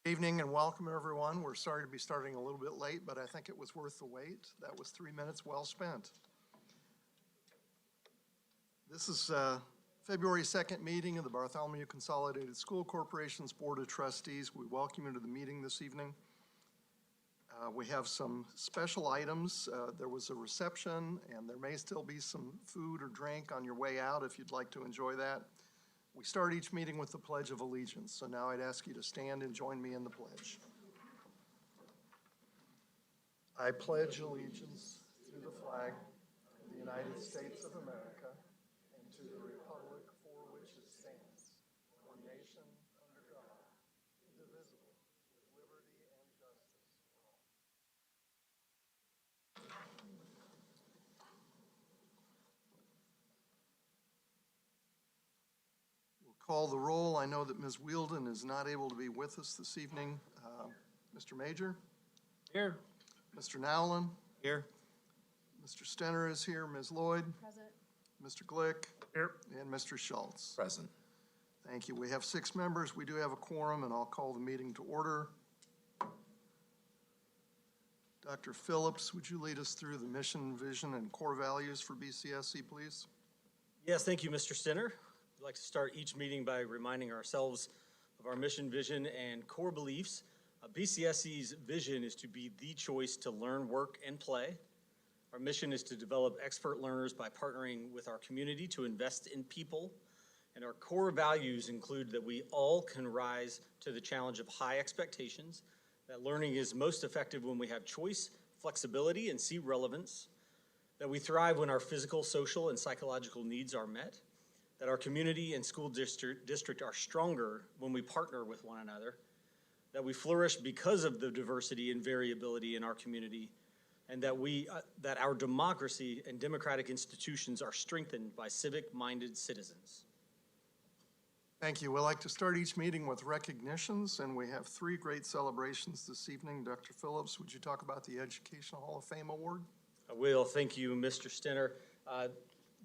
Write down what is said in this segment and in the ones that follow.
Evening and welcome, everyone. We're sorry to be starting a little bit late, but I think it was worth the wait. That was 3 minutes well spent. This is February 2nd meeting of the Bartholomew Consolidated School Corporation's Board of Trustees. We welcome you to the meeting this evening. We have some special items. There was a reception, and there may still be some food or drink on your way out if you'd like to enjoy that. We start each meeting with the Pledge of Allegiance, so now I'd ask you to stand and join me in the pledge. I pledge allegiance to the flag of the United States of America and to the republic for which it stands, one nation under God, indivisible, with liberty and justice for all. Call the roll. I know that Ms. Wielden is not able to be with us this evening. Mr. Major? Here. Mr. Nowlin? Here. Mr. Stenner is here. Ms. Lloyd? Present. Mr. Glick? Here. And Mr. Schultz? Present. Thank you. We have 6 members. We do have a quorum, and I'll call the meeting to order. Dr. Phillips, would you lead us through the mission, vision, and core values for BCSC, please? Yes, thank you, Mr. Stenner. I'd like to start each meeting by reminding ourselves of our mission, vision, and core beliefs. BCSC's vision is to be the choice to learn, work, and play. Our mission is to develop expert learners by partnering with our community to invest in people. And our core values include that we all can rise to the challenge of high expectations, that learning is most effective when we have choice, flexibility, and see relevance, that we thrive when our physical, social, and psychological needs are met, that our community and school district are stronger when we partner with one another, that we flourish because of the diversity and variability in our community, and that our democracy and democratic institutions are strengthened by civic-minded citizens. Thank you. We'd like to start each meeting with recognitions, and we have 3 great celebrations this evening. Dr. Phillips, would you talk about the Educational Hall of Fame Award? I will. Thank you, Mr. Stenner.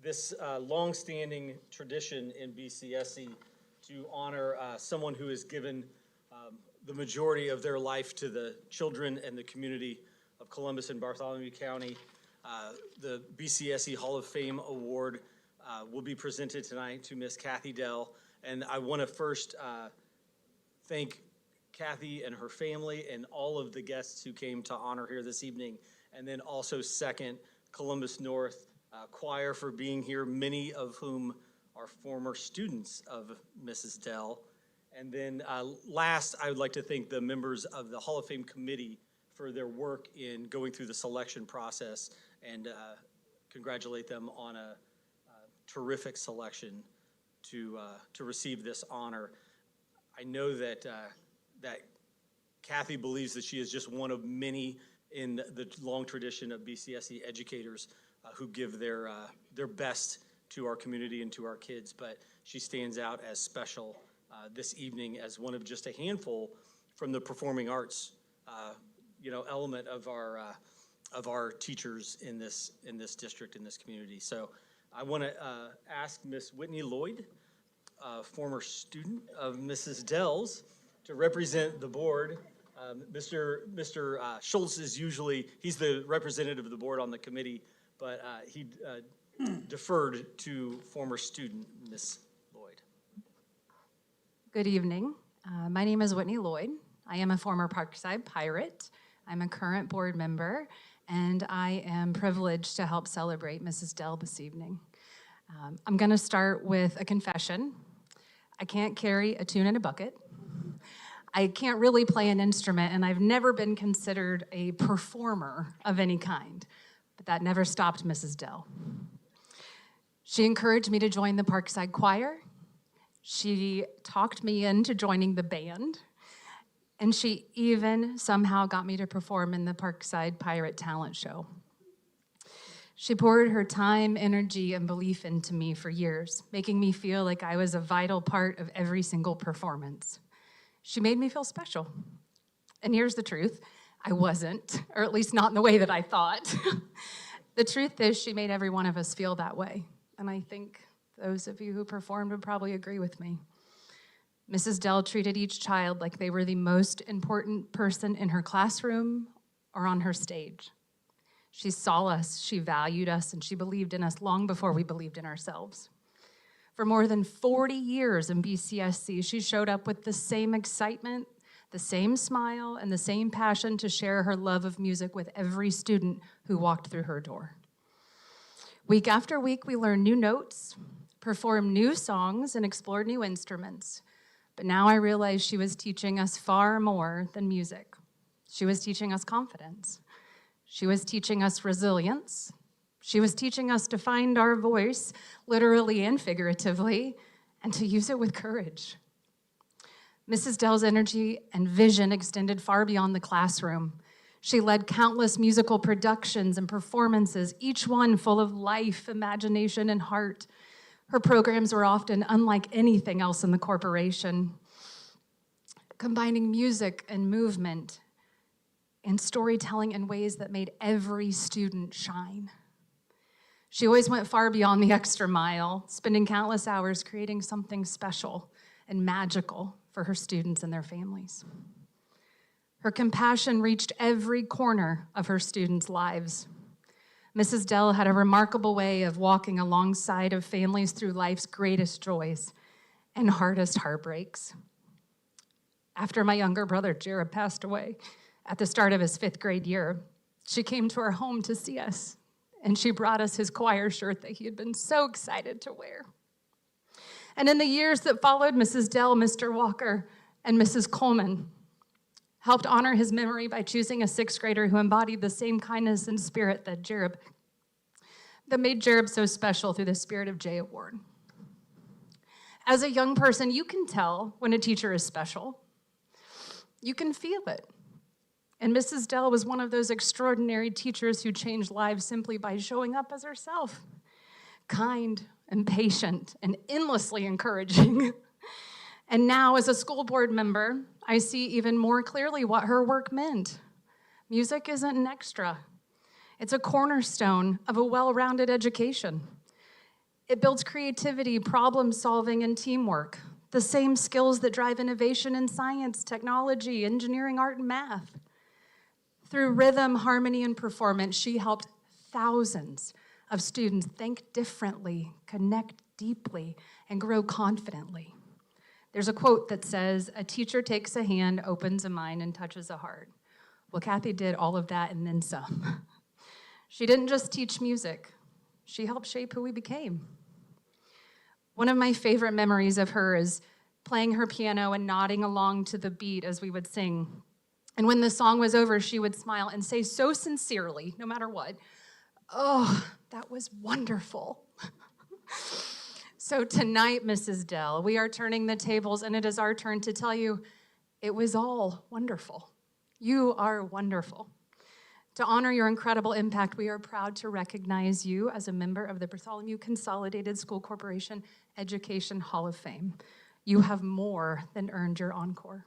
This long-standing tradition in BCSC to honor someone who has given the majority of their life to the children and the community of Columbus and Bartholomew County. The BCSC Hall of Fame Award will be presented tonight to Miss Kathy Dell. And I want to first thank Kathy and her family and all of the guests who came to honor her this evening. And then also second, Columbus North Choir for being here, many of whom are former students of Mrs. Dell. And then last, I would like to thank the members of the Hall of Fame Committee for their work in going through the selection process and congratulate them on a terrific selection to receive this honor. I know that that Kathy believes that she is just one of many in the long tradition of BCSC educators who give their best to our community and to our kids, but she stands out as special this evening as one of just a handful from the performing arts, element of our teachers in this district, in this community. So I want to ask Miss Whitney Lloyd, former student of Mrs. Dell's, to represent the board. Mr. Schultz is he's the representative of the board on the committee, but he deferred to former student, Miss Lloyd. Good evening. My name is Whitney Lloyd. I am a former Parkside Pirate. I'm a current board member, and I am privileged to help celebrate Mrs. Dell this evening. I'm going to start with a confession. I can't carry a tune in a bucket. I can't really play an instrument, and I've never been considered a performer of any kind, but that never stopped Mrs. Dell. She encouraged me to join the Parkside Choir. She talked me into joining the band, and she even somehow got me to perform in the Parkside Pirate Talent Show. She poured her time, energy, and belief into me for years, making me feel like I was a vital part of every single performance. She made me feel special. And here's the truth, I wasn't, or at least not in the way that I thought. The truth is she made every one of us feel that way. And I think those of you who performed would probably agree with me. Mrs. Dell treated each child like they were the most important person in her classroom or on her stage. She saw us, she valued us, and she believed in us long before we believed in ourselves. For more than 40 years in BCSC, she showed up with the same excitement, the same smile, and the same passion to share her love of music with every student who walked through her door. Week after week, we learned new notes, performed new songs, and explored new instruments. But now I realize she was teaching us far more than music. She was teaching us confidence. She was teaching us resilience. She was teaching us to find our voice, literally and figuratively, and to use it with courage. Mrs. Dell's energy and vision extended far beyond the classroom. She led countless musical productions and performances, each one full of life, imagination, and heart. Her programs were often unlike anything else in the corporation, combining music and movement and storytelling in ways that made every student shine. She always went far beyond the extra mile, spending countless hours creating something special and magical for her students and their families. Her compassion reached every corner of her students' lives. Mrs. Dell had a remarkable way of walking alongside of families through life's greatest joys and hardest heartbreaks. After my younger brother, Jared, passed away at the start of his 5th grade year, she came to our home to see us, and she brought us his choir shirt that he had been so excited to wear. And in the years that followed, Mrs. Dell, Mr. Walker, and Mrs. Coleman helped honor his memory by choosing a 6th grader who embodied the same kindness and spirit that made Jared so special through the Spirit of J Award. As a young person, you can tell when a teacher is special. You can feel it. And Mrs. Dell was one of those extraordinary teachers who changed lives simply by showing up as herself, kind and patient and endlessly encouraging. And now, as a school board member, I see even more clearly what her work meant. Music isn't an extra. It's a cornerstone of a well-rounded education. It builds creativity, problem solving, and teamwork, the same skills that drive innovation in science, technology, engineering, art, and math. Through rhythm, harmony, and performance, she helped thousands of students think differently, connect deeply, and grow confidently. There's a quote that says, "A teacher takes a hand, opens a mind, and touches a heart." Well, Kathy did all of that and then some. She didn't just teach music. She helped shape who we became. One of my favorite memories of her is playing her piano and nodding along to the beat as we would sing. And when the song was over, she would smile and say so sincerely, no matter what, "Oh, that was wonderful." So tonight, Mrs. Dell, we are turning the tables, and it is our turn to tell you it was all wonderful. You are wonderful. To honor your incredible impact, we are proud to recognize you as a member of the Bartholomew Consolidated School Corporation Education Hall of Fame. You have more than earned your encore.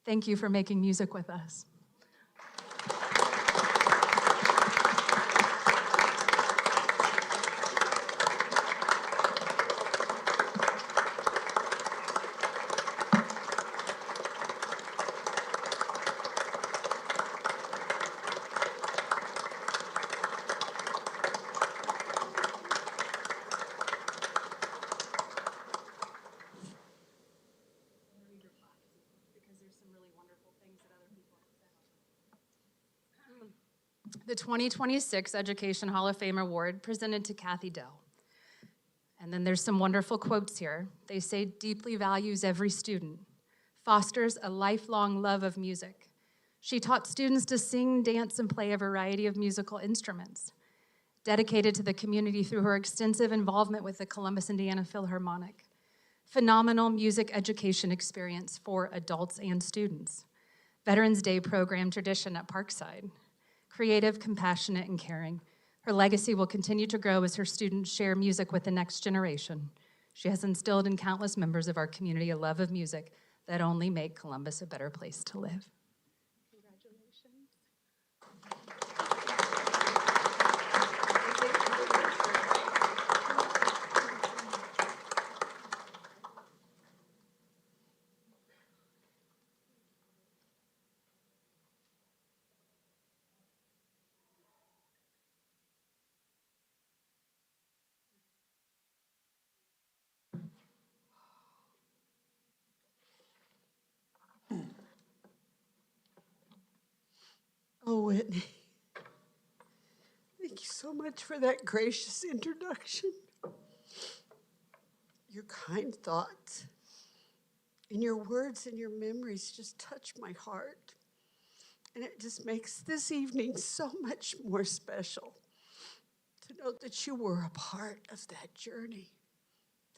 Thank you for making music with us. The 2026 Education Hall of Fame Award presented to Kathy Dell. And then there's some wonderful quotes here. They say, "Deeply values every student, fosters a lifelong love of music. She taught students to sing, dance, and play a variety of musical instruments. Dedicated to the community through her extensive involvement with the Columbus, Indiana Philharmonic. Phenomenal music education experience for adults and students. Veterans Day program tradition at Parkside. Creative, compassionate, and caring. Her legacy will continue to grow as her students share music with the next generation. She has instilled in countless members of our community a love of music that only make Columbus a better place to live." Congratulations. Whitney. Thank you so much for that gracious introduction. Your kind thoughts and your words and your memories just touch my heart. And it just makes this evening so much more special to know that you were a part of that journey.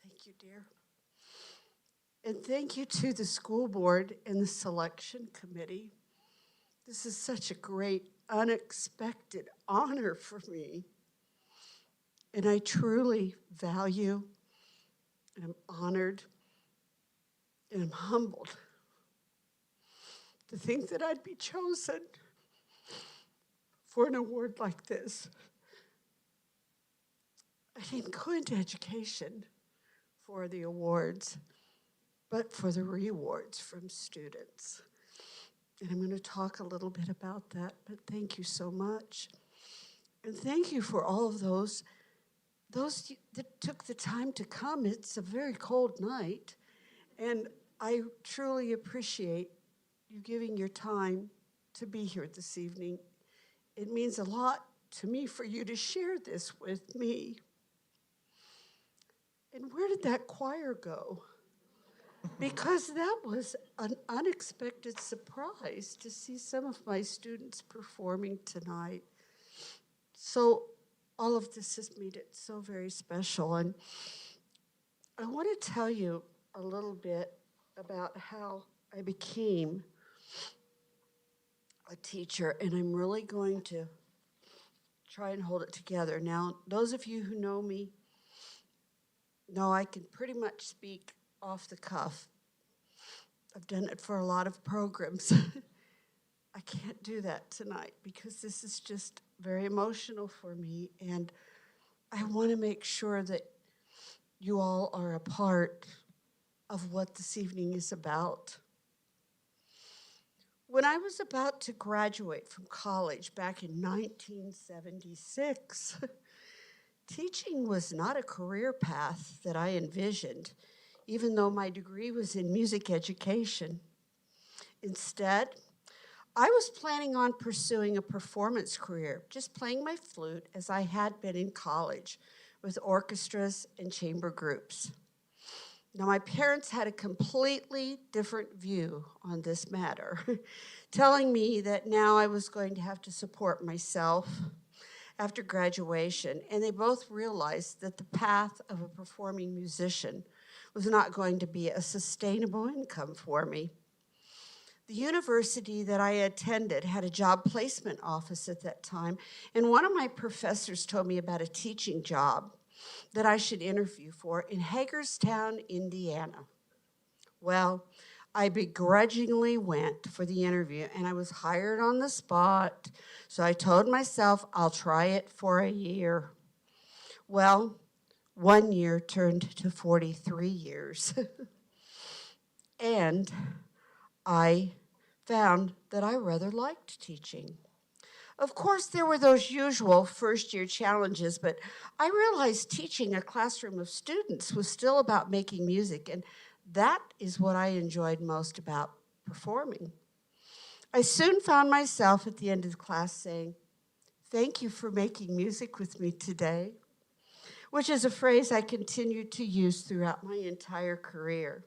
Thank you, dear. And thank you to the school board and the selection committee. This is such a great, unexpected honor for me. And I truly value and I'm honored and I'm humbled to think that I'd be chosen for an award like this. I didn't go into education for the awards, but for the rewards from students. And I'm going to talk a little bit about that, but thank you so much. And thank you for all of those that took the time to come. It's a very cold night, and I truly appreciate you giving your time to be here this evening. It means a lot to me for you to share this with me. And where did that choir go? Because that was an unexpected surprise to see some of my students performing tonight. So all of this has made it so very special. And I want to tell you a little bit about how I became a teacher, and I'm really going to try and hold it together. Now, those of you who know me know I can pretty much speak off the cuff. I've done it for a lot of programs. I can't do that tonight because this is just very emotional for me, and I want to make sure that you all are a part of what this evening is about. When I was about to graduate from college back in 1976, teaching was not a career path that I envisioned, even though my degree was in music education. Instead, I was planning on pursuing a performance career, just playing my flute as I had been in college with orchestras and chamber groups. Now, my parents had a completely different view on this matter, telling me that now I was going to have to support myself after graduation, and they both realized that the path of a performing musician was not going to be a sustainable income for me. The university that I attended had a job placement office at that time, and one of my professors told me about a teaching job that I should interview for in Hagerstown, Indiana. Well, I begrudgingly went for the interview, and I was hired on the spot, so I told myself I'll try it for a year. Well, 1 year turned to 43 years, and I found that I rather liked teaching. Of course, there were those usual first-year challenges, but I realized teaching a classroom of students was still about making music, and that is what I enjoyed most about performing. I soon found myself at the end of the class saying, "Thank you for making music with me today," which is a phrase I continued to use throughout my entire career.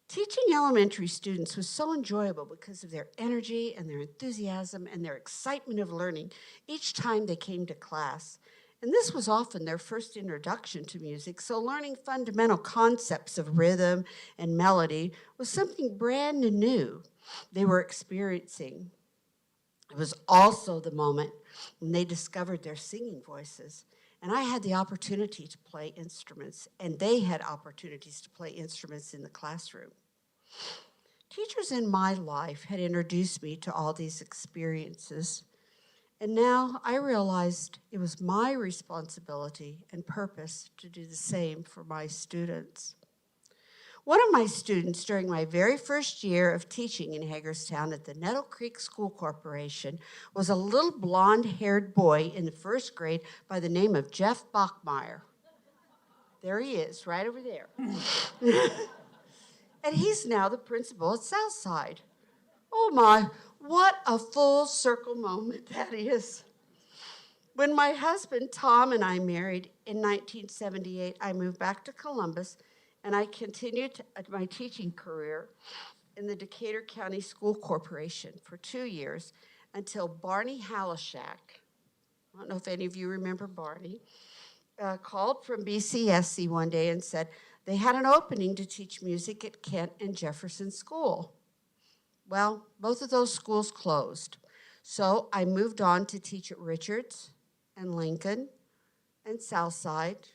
Teaching elementary students was so enjoyable because of their energy and their enthusiasm and their excitement of learning each time they came to class. And this was often their first introduction to music, so learning fundamental concepts of rhythm and melody was something brand new they were experiencing. It was also the moment when they discovered their singing voices. And I had the opportunity to play instruments, and they had opportunities to play instruments in the classroom. Teachers in my life had introduced me to all these experiences, and now I realized it was my responsibility and purpose to do the same for my students. One of my students during my very first year of teaching in Hagerstown at the Nettle Creek School Corporation was a little blonde-haired boy in the first grade by the name of Jeff Bachmeyer. There he is, right over there. And he's now the principal at Southside. Oh my, What a full circle moment that is. When my husband, Tom, and I married in 1978, I moved back to Columbus, and I continued my teaching career in the Decatur County School Corporation for 2 years until Barney Halishak, I don't know if any of you remember Barney, called from BCSC one day and said they had an opening to teach music at Kent and Jefferson School. Well, both of those schools closed. So I moved on to teach at Richards and Lincoln and Southside,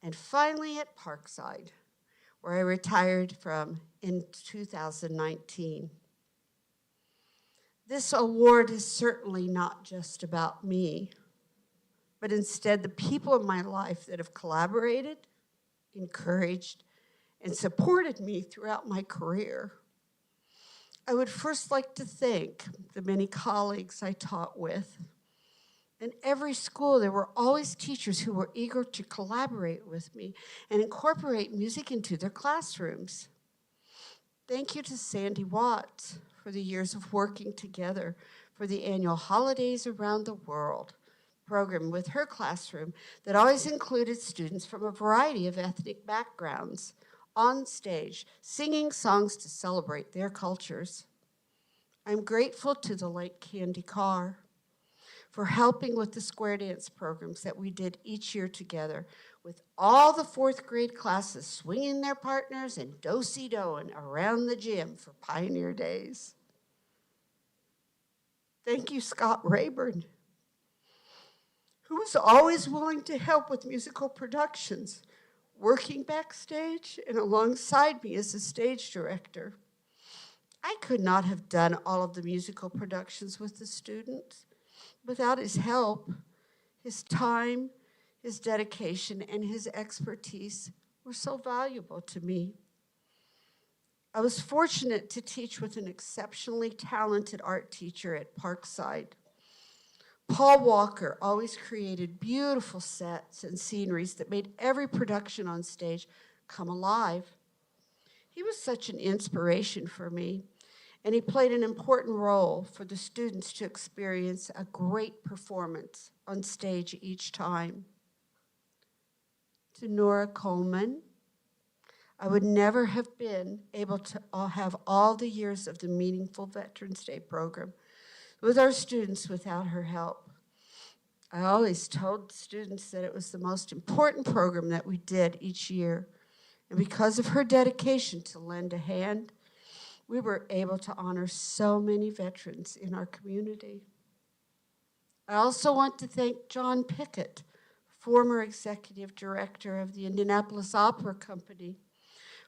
and finally at Parkside, where I retired from in 2019. This award is certainly not just about me, but instead the people in my life that have collaborated, encouraged, and supported me throughout my career. I would first like to thank the many colleagues I taught with. In every school, there were always teachers who were eager to collaborate with me and incorporate music into their classrooms. Thank you to Sandy Watts for the years of working together for the annual Holidays Around the World program with her classroom that always included students from a variety of ethnic backgrounds on stage, singing songs to celebrate their cultures. I'm grateful to the late Candy Carr for helping with the square dance programs that we did each year together, with all the 4th grade classes swinging their partners and do-si-doing around the gym for Pioneer Days. Thank you, Scott Rayburn, who was always willing to help with musical productions, working backstage and alongside me as a stage director. I could not have done all of the musical productions with the students without his help. His time, his dedication, and his expertise were so valuable to me. I was fortunate to teach with an exceptionally talented art teacher at Parkside. Paul Walker always created beautiful sets and sceneries that made every production on stage come alive. He was such an inspiration for me, and he played an important role for the students to experience a great performance on stage each time. To Nora Coleman, I would never have been able to have all the years of the Meaningful Veterans Day program with our students without her help. I always told students that it was the most important program that we did each year. And because of her dedication to lend a hand, we were able to honor so many veterans in our community. I also want to thank John Pickett, former executive director of the Indianapolis Opera Company,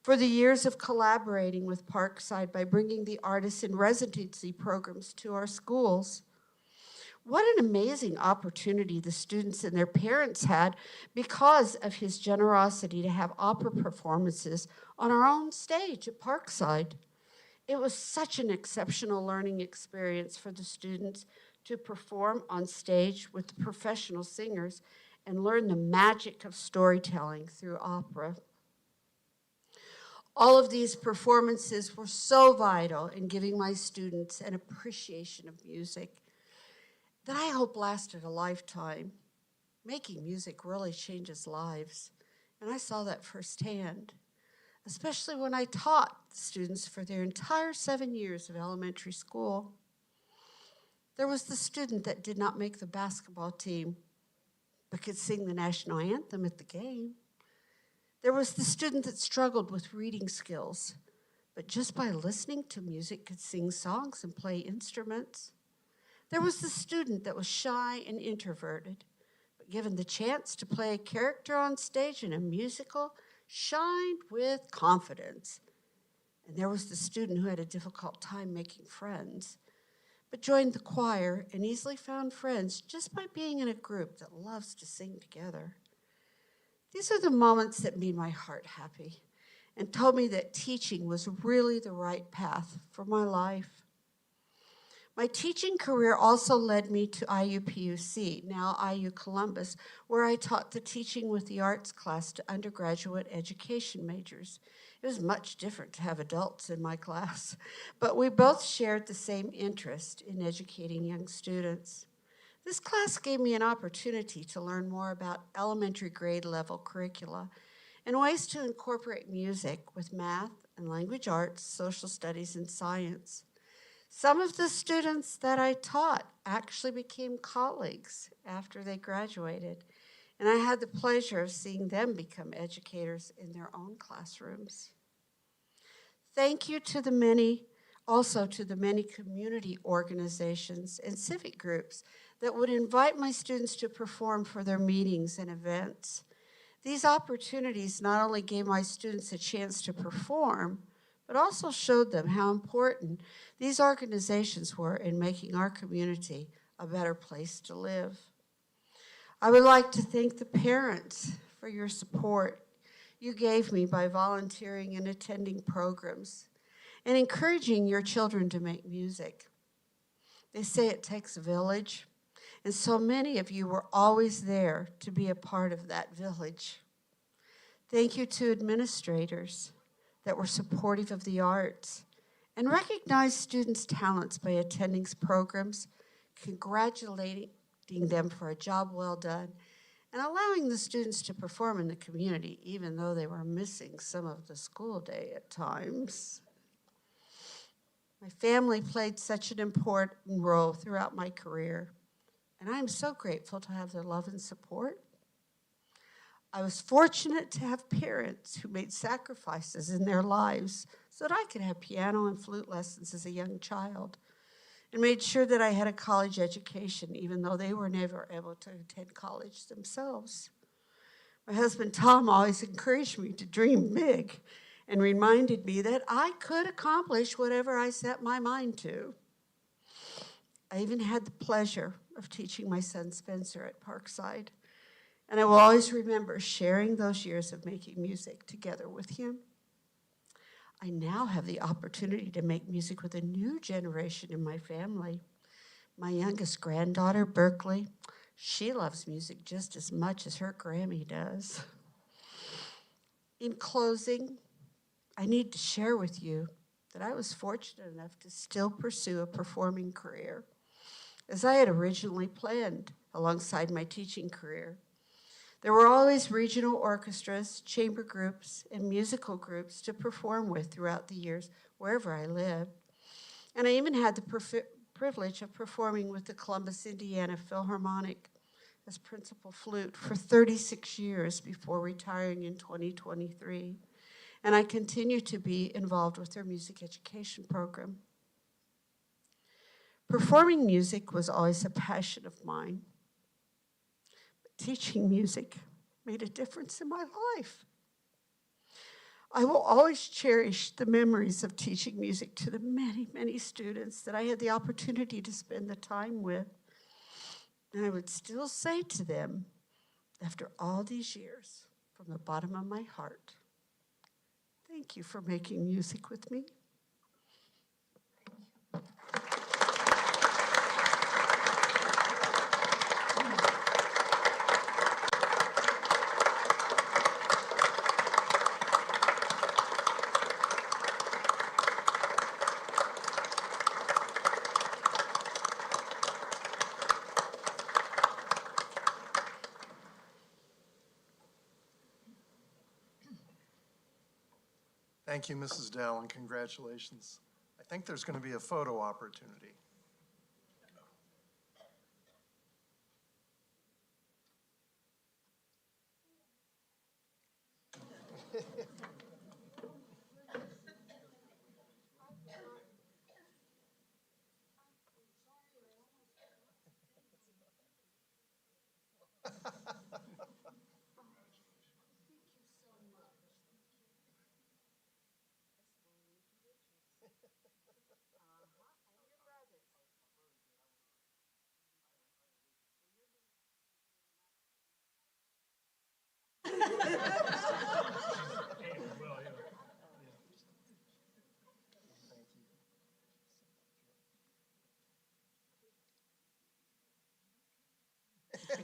for the years of collaborating with Parkside by bringing the artists in residency programs to our schools. What an amazing opportunity the students and their parents had because of his generosity to have opera performances on our own stage at Parkside. It was such an exceptional learning experience for the students to perform on stage with the professional singers and learn the magic of storytelling through opera. All of these performances were so vital in giving my students an appreciation of music that I hope lasted a lifetime. Making music really changes lives, and I saw that firsthand, especially when I taught the students for their entire 7 years of elementary school. There was the student that did not make the basketball team, but could sing the national anthem at the game. There was the student that struggled with reading skills, but just by listening to music could sing songs and play instruments. There was the student that was shy and introverted, but given the chance to play a character on stage in a musical, shined with confidence. And there was the student who had a difficult time making friends, but joined the choir and easily found friends just by being in a group that loves to sing together. These are the moments that made my heart happy and told me that teaching was really the right path for my life. My teaching career also led me to IUPUC, now IU Columbus, where I taught the Teaching with the Arts class to undergraduate education majors. It was much different to have adults in my class, but we both shared the same interest in educating young students. This class gave me an opportunity to learn more about elementary grade level curricula and ways to incorporate music with math and language arts, social studies, and science. Some of the students that I taught actually became colleagues after they graduated, and I had the pleasure of seeing them become educators in their own classrooms. Thank you to the many community organizations and civic groups that would invite my students to perform for their meetings and events. These opportunities not only gave my students a chance to perform, but also showed them how important these organizations were in making our community a better place to live. I would like to thank the parents for your support you gave me by volunteering and attending programs and encouraging your children to make music. They say it takes a village, and so many of you were always there to be a part of that village. Thank you to administrators that were supportive of the arts and recognized students' talents by attending programs, congratulating them for a job well done, and allowing the students to perform in the community, even though they were missing some of the school day at times. My family played such an important role throughout my career, and I am so grateful to have their love and support. I was fortunate to have parents who made sacrifices in their lives so that I could have piano and flute lessons as a young child, and made sure that I had a college education, even though they were never able to attend college themselves. My husband, Tom, always encouraged me to dream big and reminded me that I could accomplish whatever I set my mind to. I even had the pleasure of teaching my son Spencer at Parkside, and I will always remember sharing those years of making music together with him. I now have the opportunity to make music with a new generation in my family. My youngest granddaughter, Berkeley, she loves music just as much as her Grammy does. In closing, I need to share with you that I was fortunate enough to still pursue a performing career, as I had originally planned alongside my teaching career. There were always regional orchestras, chamber groups, and musical groups to perform with throughout the years, wherever I lived. And I even had the privilege of performing with the Columbus, Indiana Philharmonic as principal flute for 36 years before retiring in 2023. And I continue to be involved with their music education program. Performing music was always a passion of mine. But teaching music made a difference in my life. I will always cherish the memories of teaching music to the many, many students that I had the opportunity to spend the time with. And I would still say to them, after all these years, from the bottom of my heart, thank you for making music with me. Thank you, Mrs. Dell, and congratulations. I think there's going to be a photo opportunity. You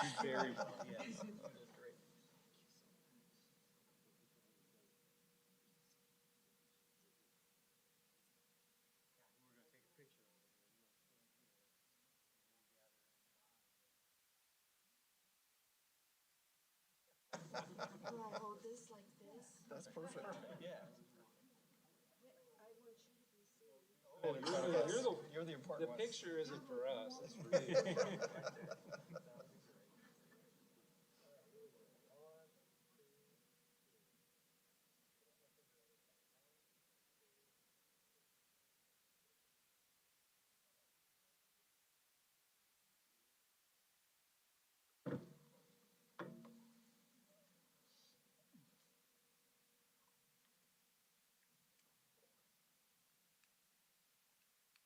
did very well, yes. Do I hold this like this? That's perfect. You're the important one. Picture isn't for us, it's for you.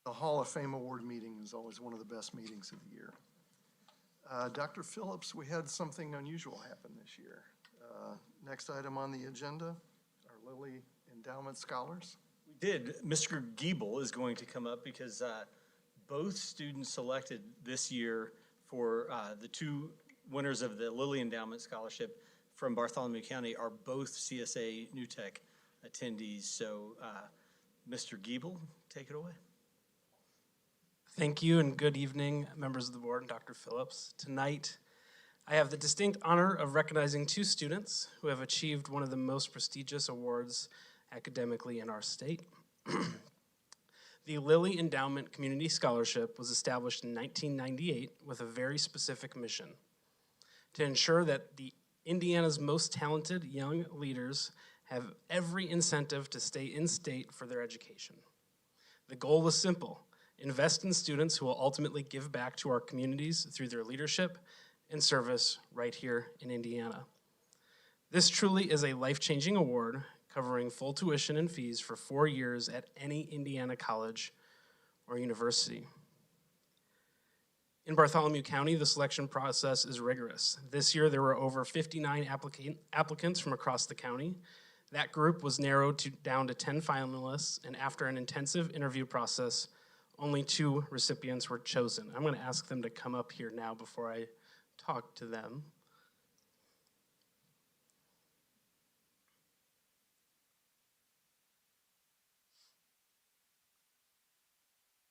The Hall of Fame Award meeting is always one of the best meetings of the year. Dr. Phillips, we had something unusual happen this year. Next item on the agenda, our Lilly Endowment Scholars. We did. Mr. Giebel is going to come up because both students selected this year for the two winners of the Lilly Endowment Scholarship from Bartholomew County are both CSA New Tech attendees. So, Mr. Giebel, take it away. Thank you and good evening, members of the board and Dr. Phillips. Tonight, I have the distinct honor of recognizing two students who have achieved one of the most prestigious awards academically in our state. The Lilly Endowment Community Scholarship was established in 1998 with a very specific mission: to ensure that Indiana's most talented young leaders have every incentive to stay in state for their education. The goal was simple: invest in students who will ultimately give back to our communities through their leadership and service right here in Indiana. This truly is a life-changing award covering full tuition and fees for 4 years at any Indiana college or university. In Bartholomew County, the selection process is rigorous. This year, there were over 59 applicants from across the county. That group was narrowed down to 10 finalists, and after an intensive interview process, only 2 recipients were chosen. I'm going to ask them to come up here now before I talk to them.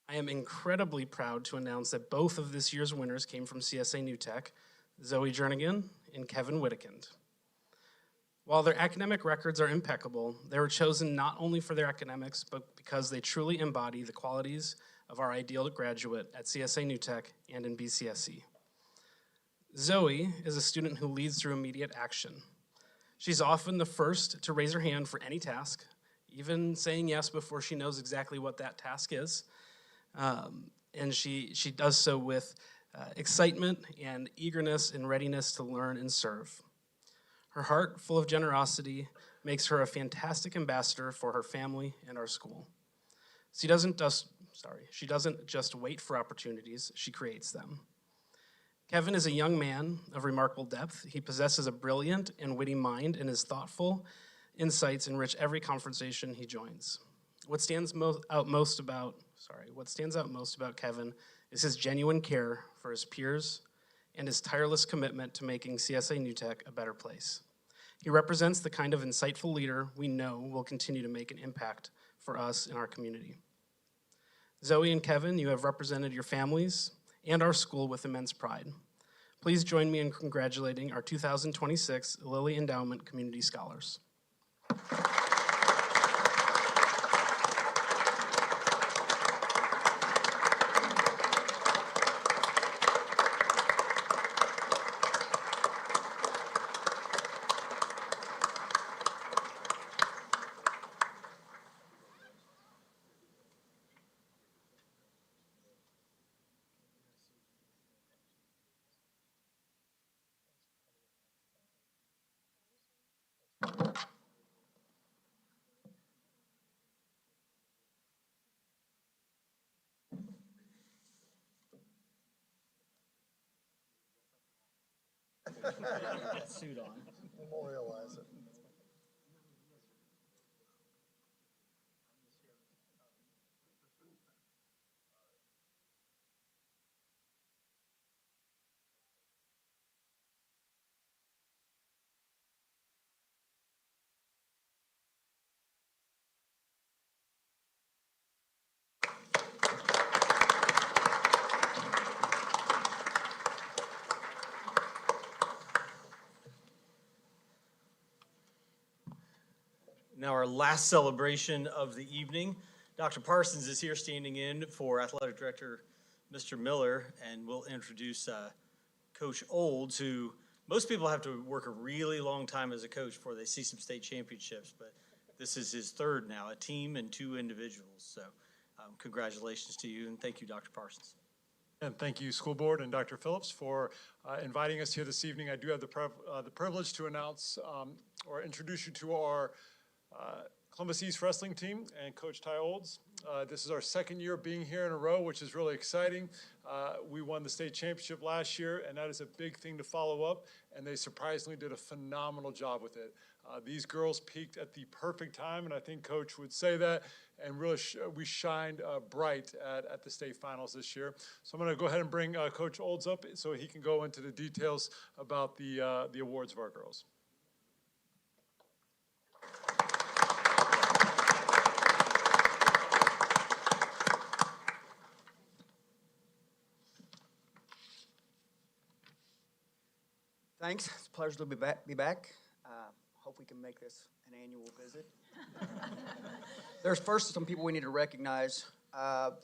I am incredibly proud to announce that both of this year's winners came from CSA New Tech, Zoe Jernigan and Kevin Whittekind. While their academic records are impeccable, they were chosen not only for their academics, but because they truly embody the qualities of our ideal graduate at CSA New Tech and in BCSE. Zoe is a student who leads through immediate action. She's often the first to raise her hand for any task, even saying yes before she knows exactly what that task is. And she does so with excitement and eagerness and readiness to learn and serve. Her heart, full of generosity, makes her a fantastic ambassador for her family and our school. She doesn't just wait for opportunities, she creates them. Kevin is a young man of remarkable depth. He possesses a brilliant and witty mind, and his thoughtful insights enrich every conversation he joins. What stands out most about Kevin is his genuine care for his peers and his tireless commitment to making CSA New Tech a better place. He represents the kind of insightful leader we know will continue to make an impact for us in our community. Zoe and Kevin, you have represented your families and our school with immense pride. Please join me in congratulating our 2026 Lilly Endowment Community Scholars. Get suit on. Memorialize it. now our last celebration of the evening. Dr. Parsons is here standing in for Athletic Director Mr. Miller, and we'll introduce Coach Olds, who most people have to work a really long time as a coach before they see some state championships, but this is his third now, a team and 2 individuals. So congratulations to you, and thank you, Dr. Parsons. And thank you, School Board and Dr. Phillips, for inviting us here this evening. I do have the privilege to announce or introduce you to our Columbus East wrestling team and Coach Ty Olds. This is our second year being here in a row, which is really exciting. We won the state championship last year, and that is a big thing to follow up, and they surprisingly did a phenomenal job with it. These girls peaked at the perfect time, and I think Coach would say that, and really we shined bright at the state finals this year. So I'm going to go ahead and bring Coach Olds up so he can go into the details about the awards of our girls. Thanks. It's a pleasure to be back. Hope we can make this an annual visit. There's first some people we need to recognize.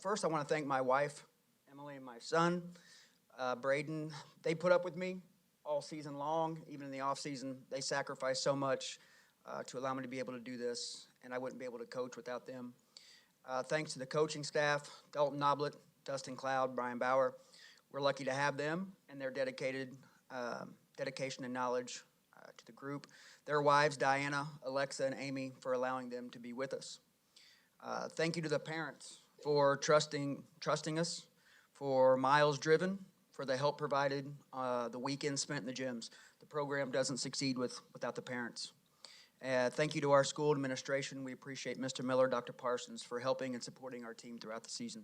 First, I want to thank my wife, Emily, and my son, Braden. They put up with me all season long. Even in the off season, they sacrificed so much to allow me to be able to do this, and I wouldn't be able to coach without them. Thanks to the coaching staff, Dalton Noblet, Dustin Cloud, Brian Bauer. We're lucky to have them and their dedication and knowledge to the group. Their wives, Diana, Alexa, and Amy, for allowing them to be with us. Thank you to the parents for trusting us, for miles driven, for the help provided, the weekends spent in the gyms. The program doesn't succeed without the parents. Thank you to our school administration. We appreciate Mr. Miller, Dr. Parsons, for helping and supporting our team throughout the season.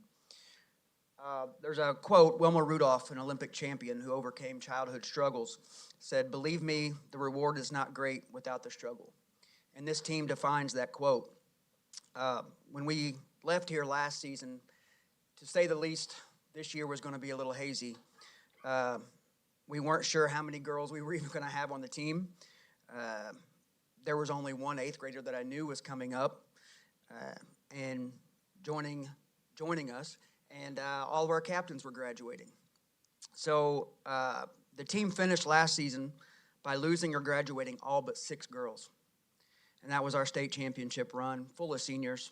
There's a quote, Wilma Rudolph, an Olympic champion who overcame childhood struggles, said, "Believe me, the reward is not great without the struggle." And this team defines that quote. When we left here last season, to say the least, this year was going to be a little hazy. We weren't sure how many girls we were even going to have on the team. There was only one 8th grader that I knew was coming up and joining us. And all of our captains were graduating. So the team finished last season by losing or graduating all but 6 girls. And that was our state championship run, full of seniors.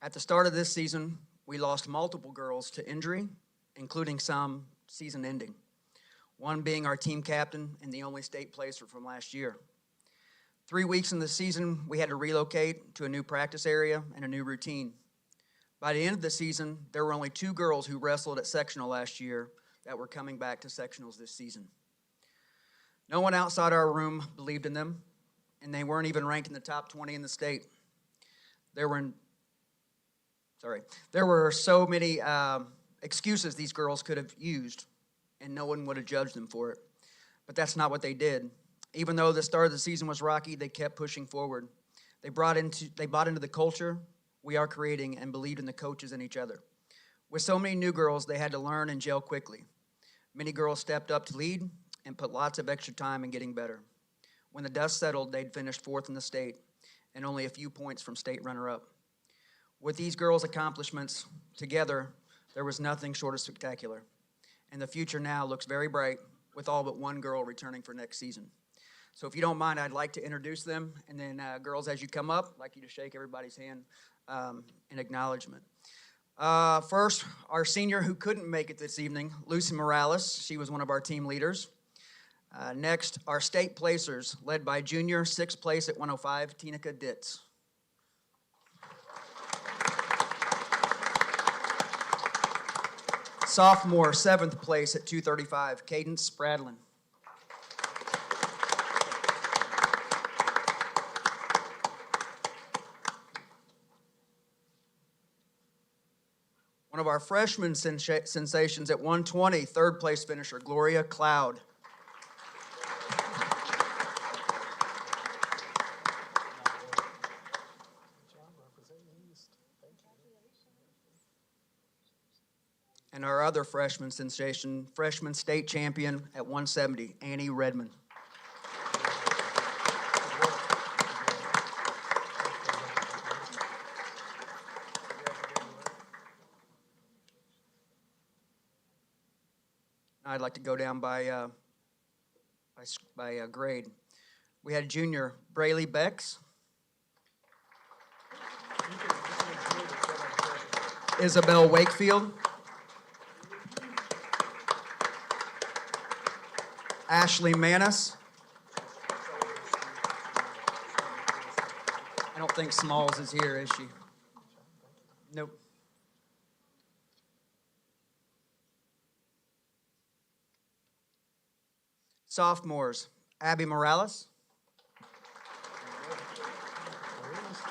At the start of this season, we lost multiple girls to injury, including some season ending. One being our team captain and the only state placer from last year. 3 weeks in the season, we had to relocate to a new practice area and a new routine. By the end of the season, there were only 2 girls who wrestled at sectional last year that were coming back to sectionals this season. No one outside our room believed in them, and they weren't even ranked in the top 20 in the state. There were so many excuses these girls could have used, and no one would have judged them for it. But that's not what they did. Even though the start of the season was rocky, they kept pushing forward. They bought into the culture we are creating and believed in the coaches and each other. With so many new girls, they had to learn and gel quickly. Many girls stepped up to lead and put lots of extra time in getting better. When the dust settled, they'd finished 4th in the state and only a few points from state runner-up. With these girls' accomplishments together, there was nothing short of spectacular. And the future now looks very bright with all but 1 girl returning for next season. So if you don't mind, I'd like to introduce them. And then girls, as you come up, I'd like you to shake everybody's hand in acknowledgement. First, our senior who couldn't make it this evening, Lucy Morales. She was one of our team leaders. Next, our state placers, led by junior 6th place at 105, Tinica Ditz. Sophomore 7th place at 235, Cadence Spradlin. One of our freshman sensations at 120, 3rd place finisher, Gloria Cloud. And our other freshman sensation, freshman state champion at 170, Annie Redmond. I'd like to go down by grade. We had junior Brayley Becks. Isabel Wakefield. Ashley Manis. I don't think Smalls is here, is she? Nope. Sophomores, Abby Morales.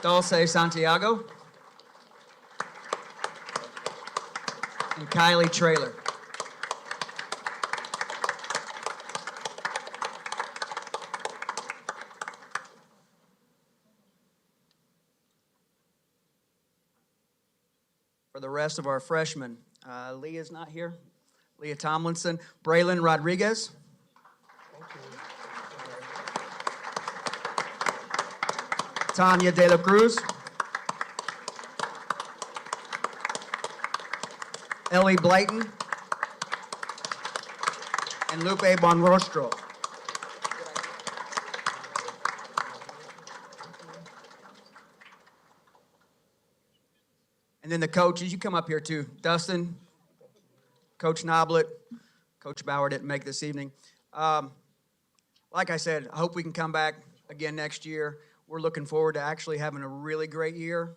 Dulce Santiago. And Kylie Traylor. For the rest of our freshmen, Leah's not here. Leah Tomlinson, Braylon Rodriguez. Tanya De La Cruz. Ellie Blayton. And Lupe Bonrostro. And then the coaches, you come up here too. Dustin, Coach Noblet, Coach Bauer didn't make this evening. Like I said, I hope we can come back again next year. We're looking forward to actually having a really great year.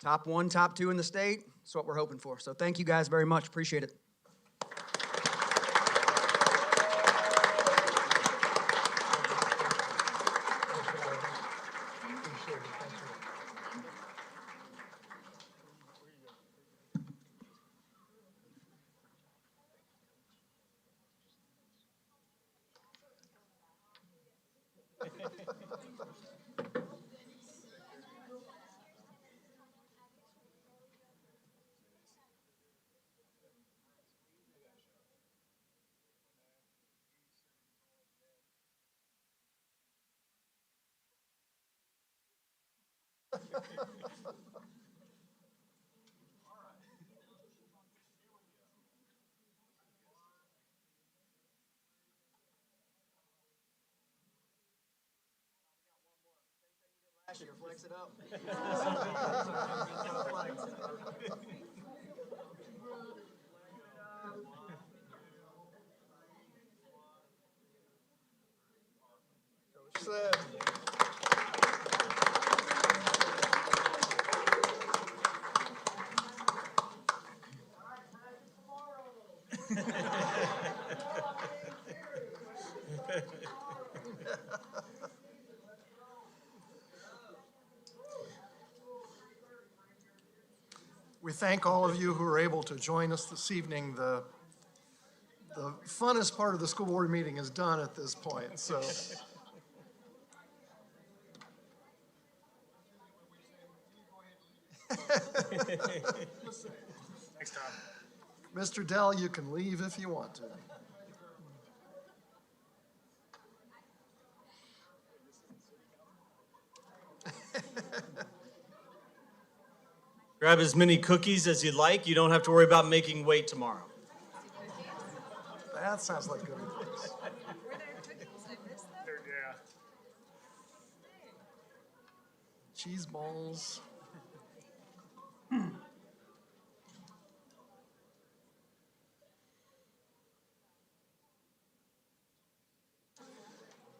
Top 1, top 2 in the state. That's what we're hoping for. So thank you guys very much. Appreciate it. Flex it up. Coach said. We thank all of you who are able to join us this evening. The funnest part of the school board meeting is done at this point, so. Mr. Dell, you can leave if you want to. Grab as many cookies as you'd like. You don't have to worry about making weight tomorrow. That sounds like good advice. Yeah. Cheese balls.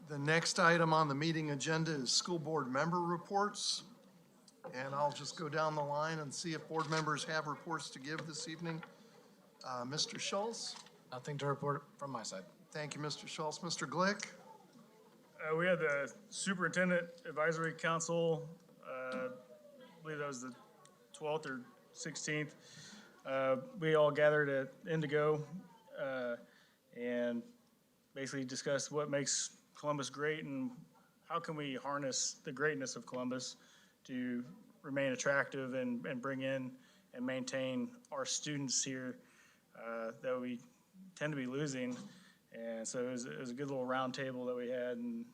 The next item on the meeting agenda is school board member reports. And I'll just go down the line and see if board members have reports to give this evening. Mr. Schultz? Nothing to report from my side. Thank you, Mr. Schultz. Mr. Glick? We had the Superintendent Advisory Council, I believe that was the 12th or 16th. We all gathered at Indigo and basically discussed what makes Columbus great and how can we harness the greatness of Columbus to remain attractive and bring in and maintain our students here that we tend to be losing. And so it was a good little round table that we had and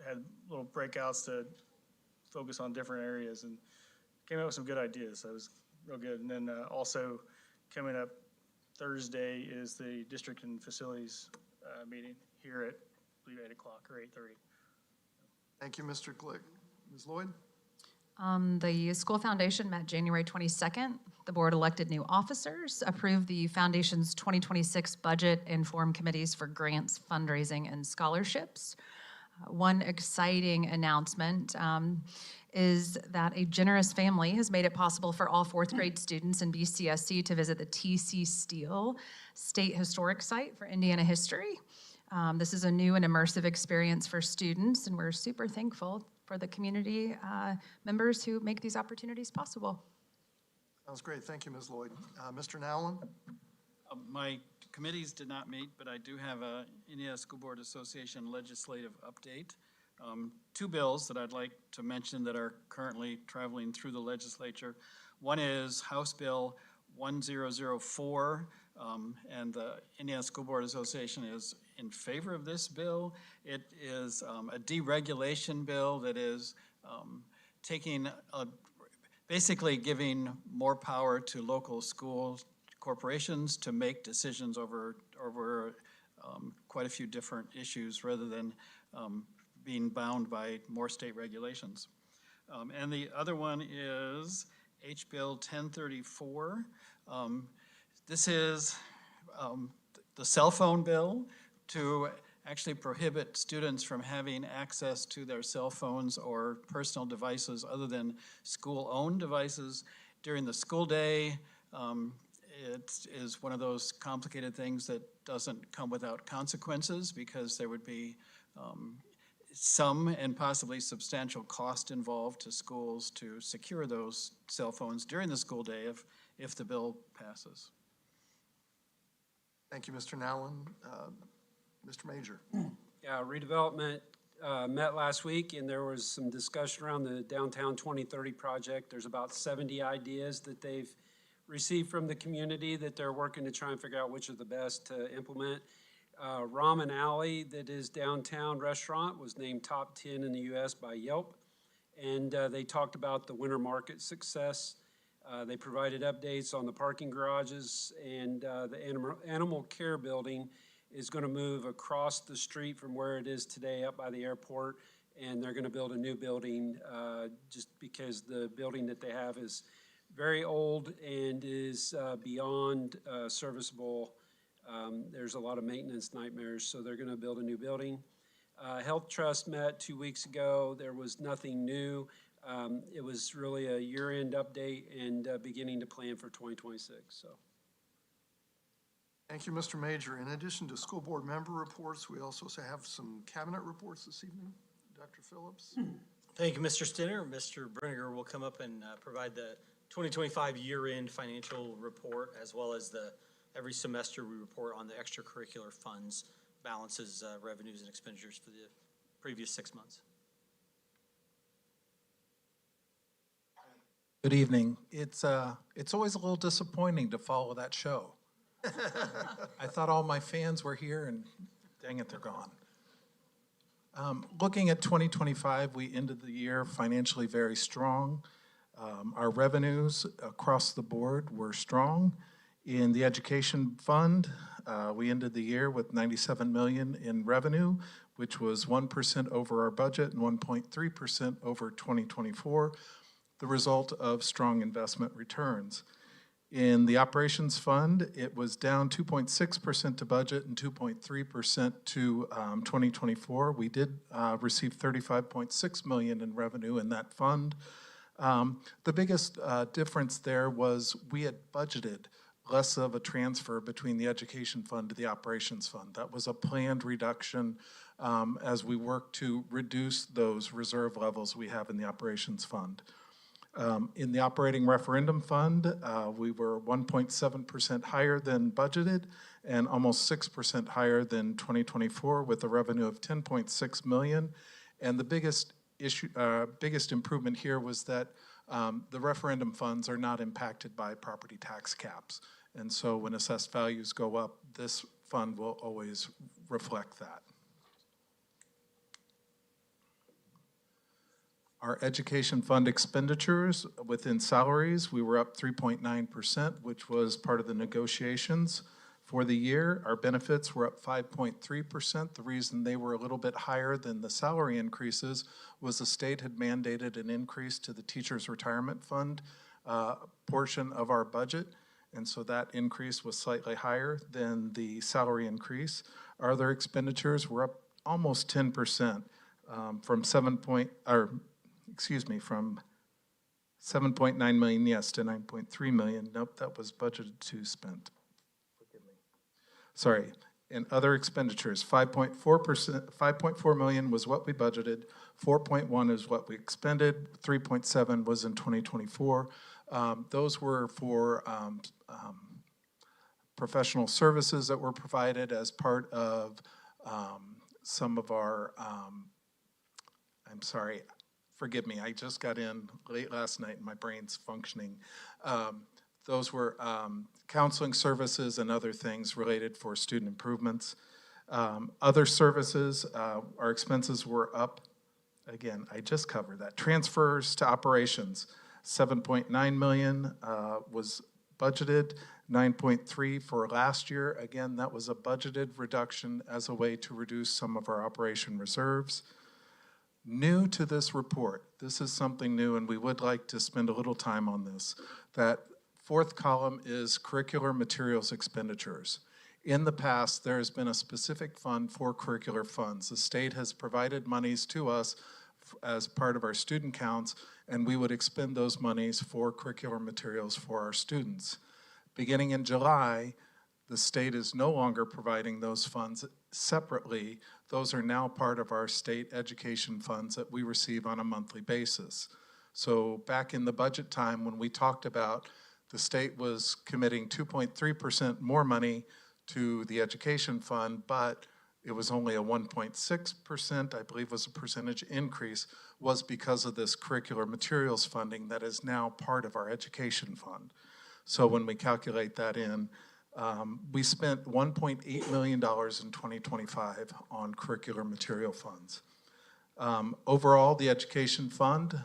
had little breakouts to focus on different areas and came up with some good ideas. So it was real good. And then also coming up Thursday is the district and facilities meeting here at, I believe, 8 o'clock or 8:30. Thank you, Mr. Glick. Ms. Lloyd? The school foundation met January 22nd. The board elected new officers, approved the foundation's 2026 budget, and formed committees for grants, fundraising, and scholarships. One exciting announcement is that a generous family has made it possible for all fourth grade students in BCSC to visit the T.C. Steele State Historic Site for Indiana history. This is a new and immersive experience for students, and we're super thankful for the community members who make these opportunities possible. Sounds great. Thank you, Ms. Lloyd. Mr. Nowlin? My committees did not meet, but I do have a Indiana School Board Association legislative update. Two bills that I'd like to mention that are currently traveling through the legislature. One is House Bill 1004, and the Indiana School Board Association is in favor of this bill. It is a deregulation bill that is basically giving more power to local school corporations to make decisions over quite a few different issues rather than being bound by more state regulations. And the other one is H. Bill 1034. This is the cell phone bill to actually prohibit students from having access to their cell phones or personal devices other than school-owned devices during the school day. It is one of those complicated things that doesn't come without consequences because there would be some and possibly substantial cost involved to schools to secure those cell phones during the school day if the bill passes. Thank you, Mr. Nowlin. Mr. Major? Yeah, redevelopment met last week, and there was some discussion around the Downtown 2030 project. There's about 70 ideas that they've received from the community that they're working to try and figure out which are the best to implement. Ramen Alley, that is downtown restaurant, was named top 10 in the U.S. by Yelp, and they talked about the winter market success. They provided updates on the parking garages, and the animal care building is going to move across the street from where it is today up by the airport, and they're going to build a new building just because the building that they have is very old and is beyond serviceable. There's a lot of maintenance nightmares, so they're going to build a new building. Health Trust met 2 weeks ago. There was nothing new. It was really a year-end update and beginning to plan for 2026. So. Thank you, Mr. Major. In addition to school board member reports, we also have some cabinet reports this evening. Dr. Phillips? Thank you, Mr. Stinner. Mr. Brininger will come up and provide the 2025 year-end financial report, as well as every semester we report on the extracurricular funds, balances, revenues, and expenditures for the previous 6 months. Good evening. It's always a little disappointing to follow that show. I thought all my fans were here, and dang it, they're gone. Looking at 2025, we ended the year financially very strong. Our revenues across the board were strong. In the education fund, we ended the year with $97 million in revenue, which was 1% over our budget and 1.3% over 2024, the result of strong investment returns. In the operations fund, it was down 2.6% to budget and 2.3% to 2024. We did receive $35.6 million in revenue in that fund. The biggest difference there was we had budgeted less of a transfer between the education fund to the operations fund. That was a planned reduction as we work to reduce those reserve levels we have in the operations fund. In the operating referendum fund, we were 1.7% higher than budgeted and almost 6% higher than 2024 with a revenue of $10.6 million. And the biggest improvement here was that the referendum funds are not impacted by property tax caps. And so when assessed values go up, this fund will always reflect that. Our education fund expenditures within salaries, we were up 3.9%, which was part of the negotiations for the year. Our benefits were up 5.3%. The reason they were a little bit higher than the salary increases was the state had mandated an increase to the teachers' retirement fund portion of our budget, and so that increase was slightly higher than the salary increase. Our other expenditures were up almost 10%, from 7.9 million, yes, to 9.3 million. Nope, that was budgeted to spent. Forgive me. Sorry, and other expenditures, 5.4 million was what we budgeted, 4.1 is what we expended, 3.7 was in 2024. Those were for professional services that were provided as part of some of our, I'm sorry, forgive me, I just got in late last night and my brain's functioning. Those were counseling services and other things related for student improvements. Other services, our expenses were up. Again, I just covered that. Transfers to operations, 7.9 million was budgeted, 9.3 for last year. Again, that was a budgeted reduction as a way to reduce some of our operation reserves. New to this report, this is something new and we would like to spend a little time on this. That fourth column is curricular materials expenditures. In the past, there has been a specific fund for curricular funds. The state has provided monies to us as part of our student counts, and we would expend those monies for curricular materials for our students. Beginning in July, the state is no longer providing those funds separately. Those are now part of our state education funds that we receive on a monthly basis. So back in the budget time when we talked about the state was committing 2.3% more money to the education fund, but it was only a 1.6%, I believe was a percentage increase, was because of this curricular materials funding that is now part of our education fund. So when we calculate that in, we spent $1.8 million in 2025 on curricular material funds. Overall, the education fund,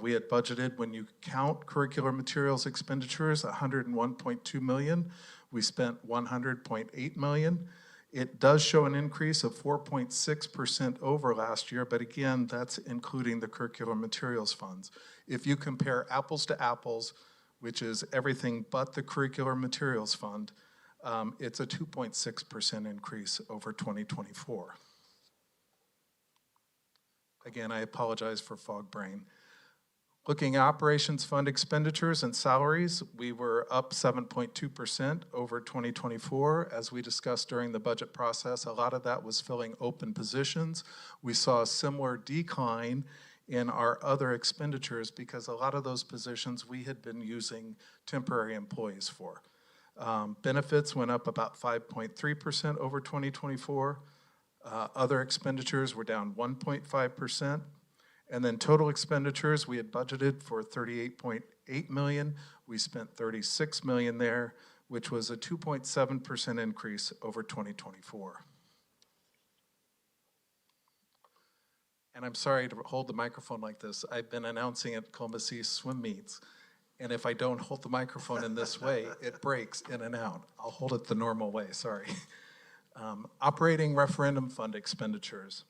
we had budgeted, when you count curricular materials expenditures, $101.2 million. We spent $100.8 million. It does show an increase of 4.6% over last year, but again, that's including the curricular materials funds. If you compare apples to apples, which is everything but the curricular materials fund, it's a 2.6% increase over 2024. Again, I apologize for fog brain. Looking at operations fund expenditures and salaries, we were up 7.2% over 2024. As we discussed during the budget process, a lot of that was filling open positions. We saw a similar decline in our other expenditures because a lot of those positions we had been using temporary employees for. Benefits went up about 5.3% over 2024. Other expenditures were down 1.5%. And then total expenditures, we had budgeted for $38.8 million. We spent $36 million there, which was a 2.7% increase over 2024. And I'm sorry to hold the microphone like this. I've been announcing at Columbus East swim meets, and if I don't hold the microphone in this way, it breaks in and out. I'll hold it the normal way, sorry. Operating referendum fund expenditures.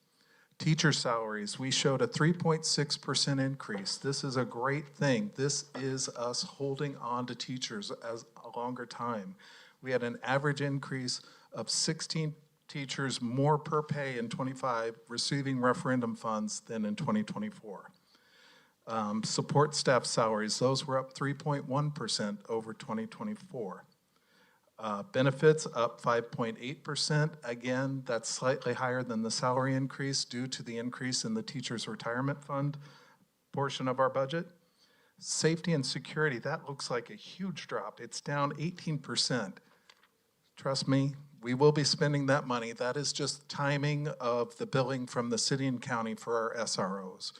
Teacher salaries, we showed a 3.6% increase. This is a great thing. This is us holding on to teachers as a longer time. We had an average increase of 16 teachers more per pay in 25 receiving referendum funds than in 2024. Support staff salaries, those were up 3.1% over 2024. Benefits up 5.8%. Again, that's slightly higher than the salary increase due to the increase in the teachers' retirement fund portion of our budget. Safety and security, that looks like a huge drop. It's down 18%. Trust me, we will be spending that money. That is just timing of the billing from the city and county for our SROs.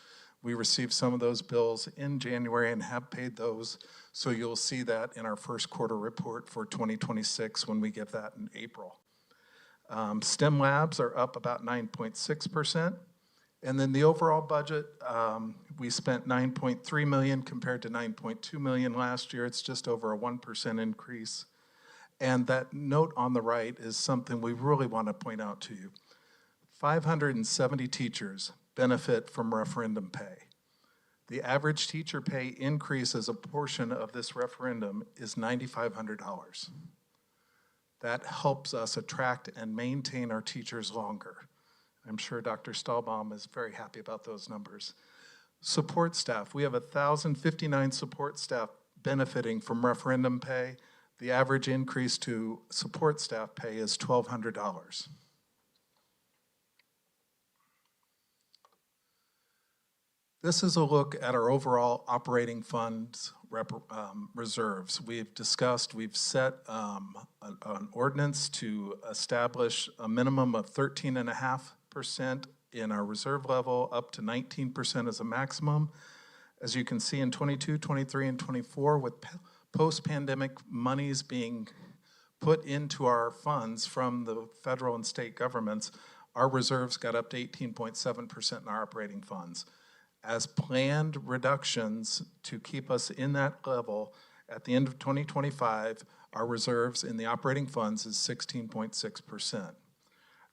We received some of those bills in January and have paid those, so you'll see that in our first quarter report for 2026 when we give that in April. STEM labs are up about 9.6%, And then the overall budget, we spent $9.3 million compared to $9.2 million last year. It's just over a 1% increase. And that note on the right is something we really want to point out to you. 570 teachers benefit from referendum pay. The average teacher pay increase as a portion of this referendum is $9,500. That helps us attract and maintain our teachers longer. I'm sure Dr. Stahlbaum is very happy about those numbers. Support staff, we have 1,059 support staff benefiting from referendum pay. The average increase to support staff pay is $1,200. This is a look at our overall operating funds reserves. We've set an ordinance to establish a minimum of 13.5% in our reserve level, up to 19% as a maximum. As you can see in 22, 23, and 24, with post-pandemic monies being put into our funds from the federal and state governments, our reserves got up to 18.7% in our operating funds. As planned reductions to keep us in that level, at the end of 2025, our reserves in the operating funds is 16.6%.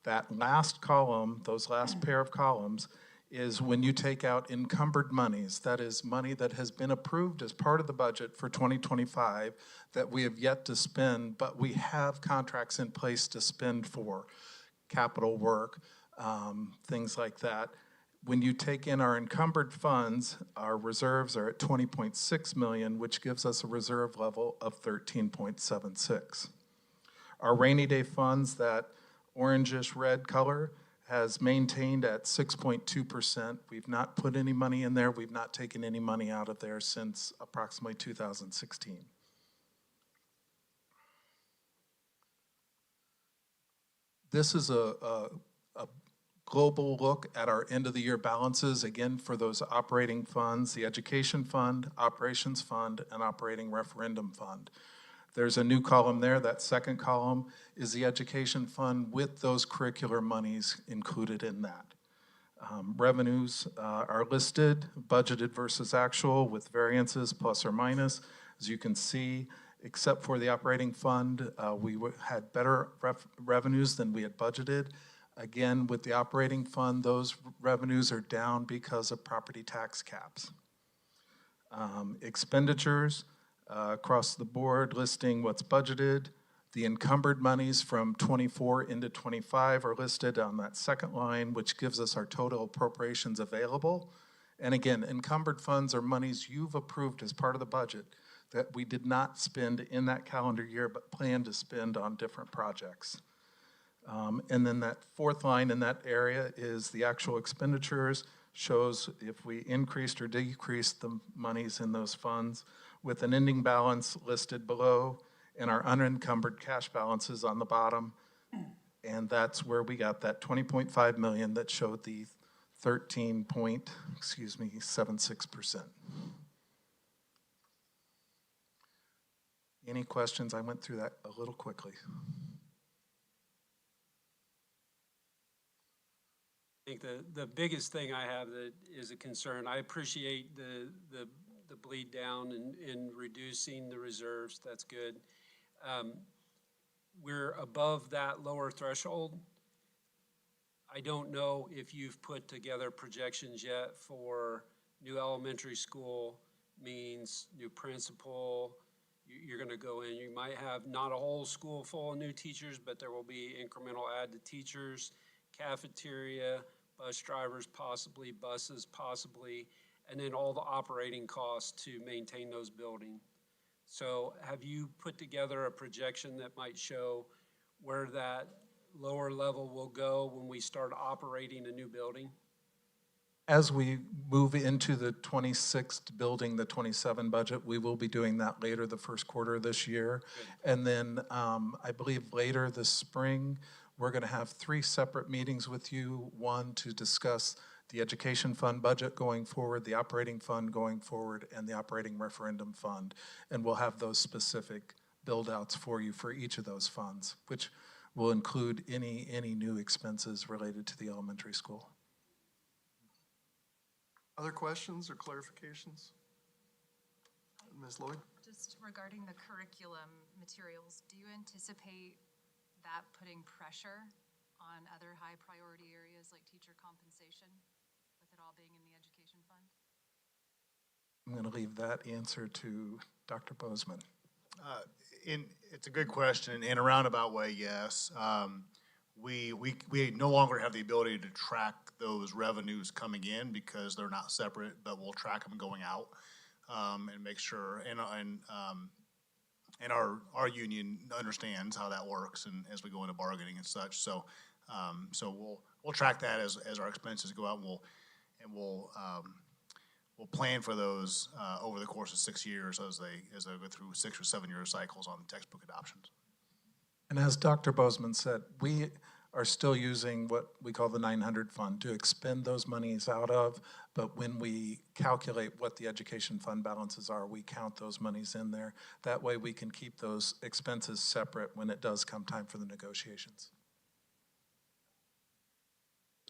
That last column, those last pair of columns, is when you take out encumbered monies. That is money that has been approved as part of the budget for 2025 that we have yet to spend, but we have contracts in place to spend for capital work, things like that. When you take in our encumbered funds, our reserves are at $20.6 million, which gives us a reserve level of 13.76. Our rainy day funds, that orangish red color, has maintained at 6.2%. We've not put any money in there. We've not taken any money out of there since approximately 2016. This is a global look at our end of the year balances, again, for those operating funds, the education fund, operations fund, and operating referendum fund. There's a new column there. That second column is the education fund with those curricular monies included in that. Revenues are listed, budgeted versus actual, with variances plus or minus. As you can see, except for the operating fund, we had better revenues than we had budgeted. Again, with the operating fund, those revenues are down because of property tax caps. Expenditures across the board, listing what's budgeted. The encumbered monies from 24 into 25 are listed on that second line, which gives us our total appropriations available. And again, encumbered funds are monies you've approved as part of the budget that we did not spend in that calendar year, but plan to spend on different projects. And then that fourth line in that area is the actual expenditures, shows if we increased or decreased the monies in those funds, with an ending balance listed below and our unencumbered cash balances on the bottom. And that's where we got that $20.5 million that showed the 13.76%. Any questions? I went through that a little quickly. I think the biggest thing I have that is a concern, I appreciate the bleed down and reducing the reserves. That's good. We're above that lower threshold. I don't know if you've put together projections yet for new elementary school, means new principal. You're going to go in. You might have not a whole school full of new teachers, but there will be incremental add to teachers, cafeteria, bus drivers possibly, buses possibly, and then all the operating costs to maintain those buildings. So have you put together a projection that might show where that lower level will go when we start operating a new building? As we move into the 26th building, the 27 budget, we will be doing that later the first quarter of this year. Good. And then I believe later this spring, we're going to have 3 separate meetings with you. One to discuss the education fund budget going forward, the operating fund going forward, and the operating referendum fund. And we'll have those specific build-outs for you for each of those funds, which will include any new expenses related to the elementary school. Other questions or clarifications? Ms. Lloyd? Just regarding the curriculum materials, do you anticipate that putting pressure on other high priority areas like teacher compensation with it all being in the education fund? I'm going to leave that answer to Dr. Bozeman. It's a good question. In a roundabout way, yes. We no longer have the ability to track those revenues coming in because they're not separate, but we'll track them going out and make sure. And our union understands how that works, and as we go into bargaining and such. So we'll track that as our expenses go out, and we'll plan for those over the course of 6 years as they go through 6 or 7 year cycles on textbook adoptions. And as Dr. Bozeman said, we are still using what we call the 900 fund to expend those monies out of, but when we calculate what the education fund balances are, we count those monies in there. That way we can keep those expenses separate when it does come time for the negotiations.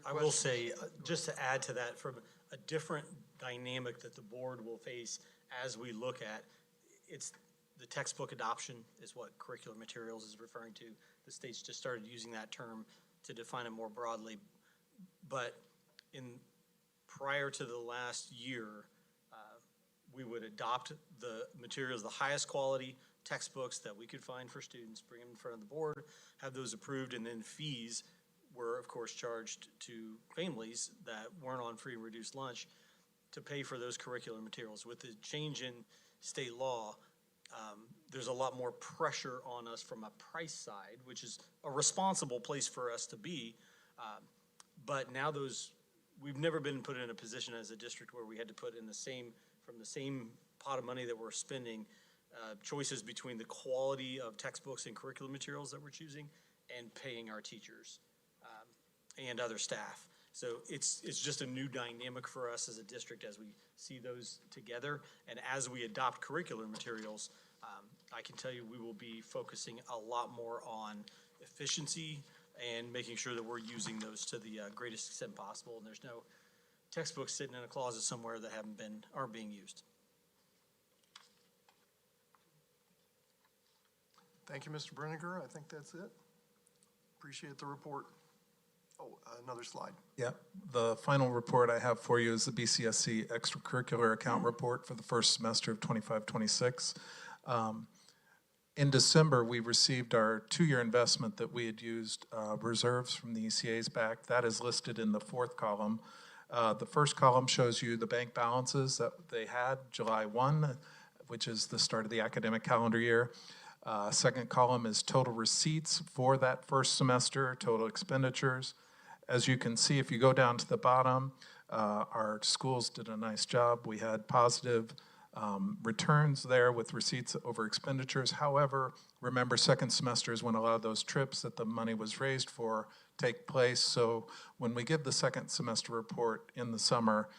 I will say, just to add to that, from a different dynamic that the board will face as we look at, it's the textbook adoption is what curricular materials is referring to. The state's just started using that term to define it more broadly. But prior to the last year, we would adopt the materials, the highest quality textbooks that we could find for students, bring them in front of the board, have those approved, and then fees were, of course, charged to families that weren't on free and reduced lunch to pay for those curricular materials. With the change in state law, there's a lot more pressure on us from a price side, which is a responsible place for us to be. But now we've never been put in a position as a district where we had to put in from the same pot of money that we're spending, choices between the quality of textbooks and curriculum materials that we're choosing and paying our teachers and other staff. So it's just a new dynamic for us as a district as we see those together. And as we adopt curricular materials, I can tell you we will be focusing a lot more on efficiency and making sure that we're using those to the greatest extent possible. And there's no textbooks sitting in a closet somewhere that aren't being used. Thank you, Mr. Brinegar. I think that's it. Appreciate the report. Oh, another slide. Yeah, the final report I have for you is the BCSC extracurricular account report for the first semester of 25-26. In December, we received our 2-year investment that we had used reserves from the ECAs back. That is listed in the 4th column. The first column shows you the bank balances that they had July 1, which is the start of the academic calendar year. Second column is total receipts for that first semester, total expenditures. As you can see, if you go down to the bottom, our schools did a nice job. We had positive returns there with receipts over expenditures. However, remember second semester is when a lot of those trips that the money was raised for take place. So when we give the second semester report in the summer,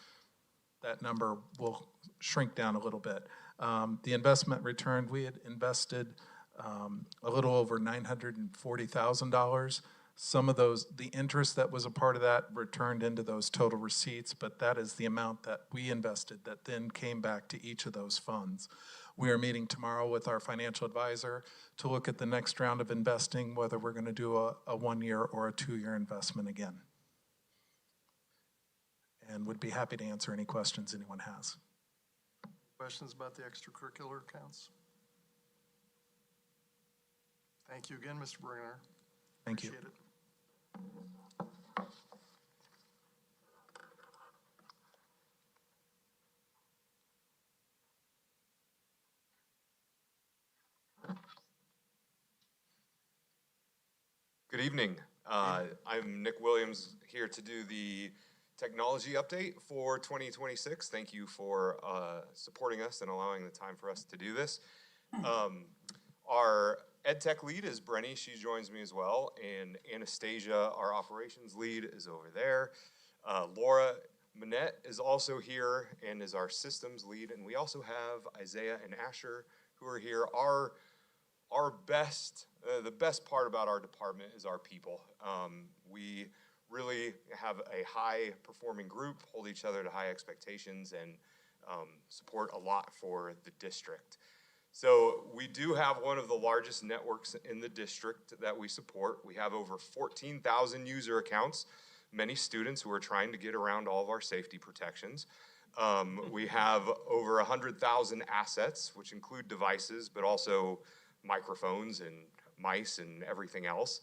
that number will shrink down a little bit. The investment returned, we had invested a little over $940,000. Some of those, the interest that was a part of that returned into those total receipts, but that is the amount that we invested that then came back to each of those funds. We are meeting tomorrow with our financial advisor to look at the next round of investing, whether we're going to do a 1-year or a 2-year investment again. And would be happy to answer any questions anyone has. Questions about the extracurricular accounts? Thank you again, Mr. Brinegar. Thank you. Appreciate it. Good evening. I'm Nick Williams here to do the technology update for 2026. Thank you for supporting us and allowing the time for us to do this. Our EdTech lead is Brenny. She joins me as well. And Anastasia, our operations lead, is over there. Laura Manette is also here and is our systems lead. And we also have Isaiah and Asher who are here. The best part about our department is our people. We really have a high-performing group, hold each other to high expectations, and support a lot for the district. So we do have one of the largest networks in the district that we support. We have over 14,000 user accounts, many students who are trying to get around all of our safety protections. We have over 100,000 assets, which include devices, but also microphones and mice and everything else.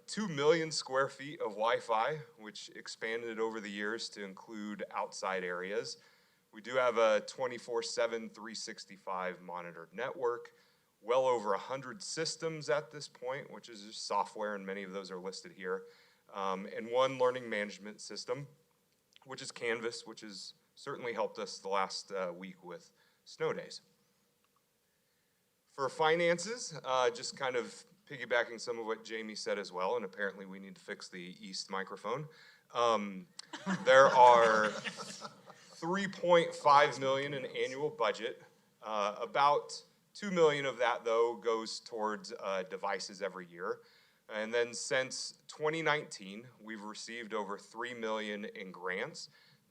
2 million square feet of Wi-Fi, which expanded over the years to include outside areas. We do have a 24/7, 365 monitored network, well over 100 systems at this point, which is just software, and many of those are listed here, and one learning management system, which is Canvas, which has certainly helped us the last week with snow days. For finances, just kind of piggybacking some of what Jamie said as well, and apparently we need to fix the east microphone. There are $3.5 million in annual budget. About $2 million of that, though, goes towards devices every year. And then since 2019, we've received over $3 million in grants.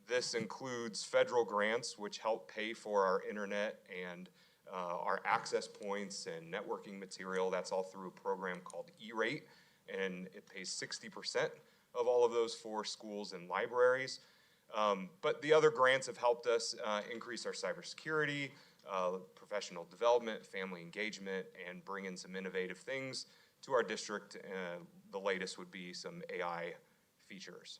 This includes federal grants, which help pay for our internet and our access points and networking material. That's all through a program called E-Rate, and it pays 60% of all of those for schools and libraries. But the other grants have helped us increase our cybersecurity, professional development, family engagement, and bring in some innovative things to our district. The latest would be some AI features.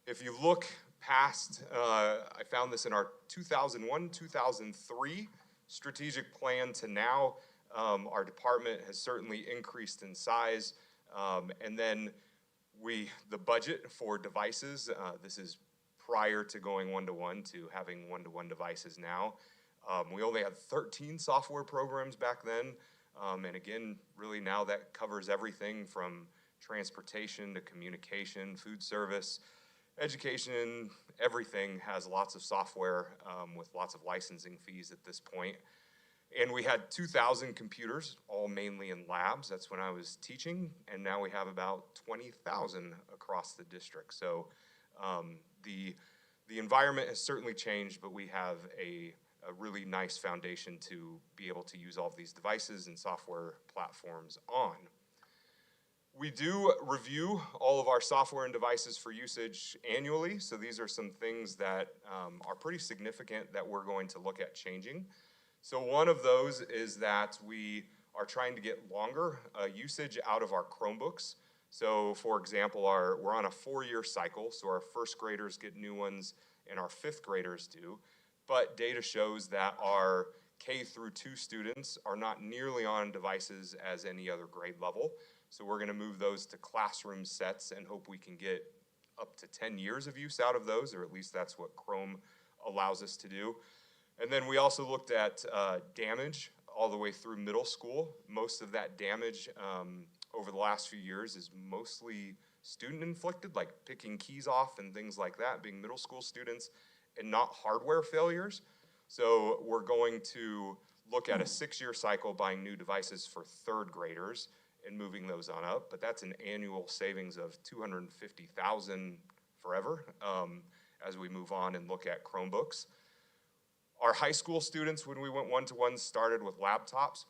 If you look past, I found this in our 2001-2003 strategic plan to now, our department has certainly increased in size. And then the budget for devices, this is prior to going one-to-one to having one-to-one devices now. We only had 13 software programs back then. And again, really now that covers everything from transportation to communication, food service, education, everything has lots of software with lots of licensing fees at this point. And we had 2,000 computers, all mainly in labs. That's when I was teaching. And now we have about 20,000 across the district. So the environment has certainly changed, but we have a really nice foundation to be able to use all of these devices and software platforms on. We do review all of our software and devices for usage annually, so these are some things that are pretty significant that we're going to look at changing. So one of those is that we are trying to get longer usage out of our Chromebooks. So for example, we're on a 4-year cycle, so our first graders get new ones and our 5th graders do. But data shows that our K-2 students are not nearly on devices as any other grade level. So we're gonna move those to classroom sets and hope we can get up to 10 years of use out of those, or at least that's what Chrome allows us to do. And then we also looked at damage all the way through middle school. Most of that damage over the last few years is mostly student inflicted, like picking keys off and things like that, being middle school students, and not hardware failures. So we're going to look at a 6-year cycle buying new devices for 3rd graders and moving those on up, but that's an annual savings of $250,000 forever as we move on and look at Chromebooks. Our high school students, when we went one-to-one, started with laptops.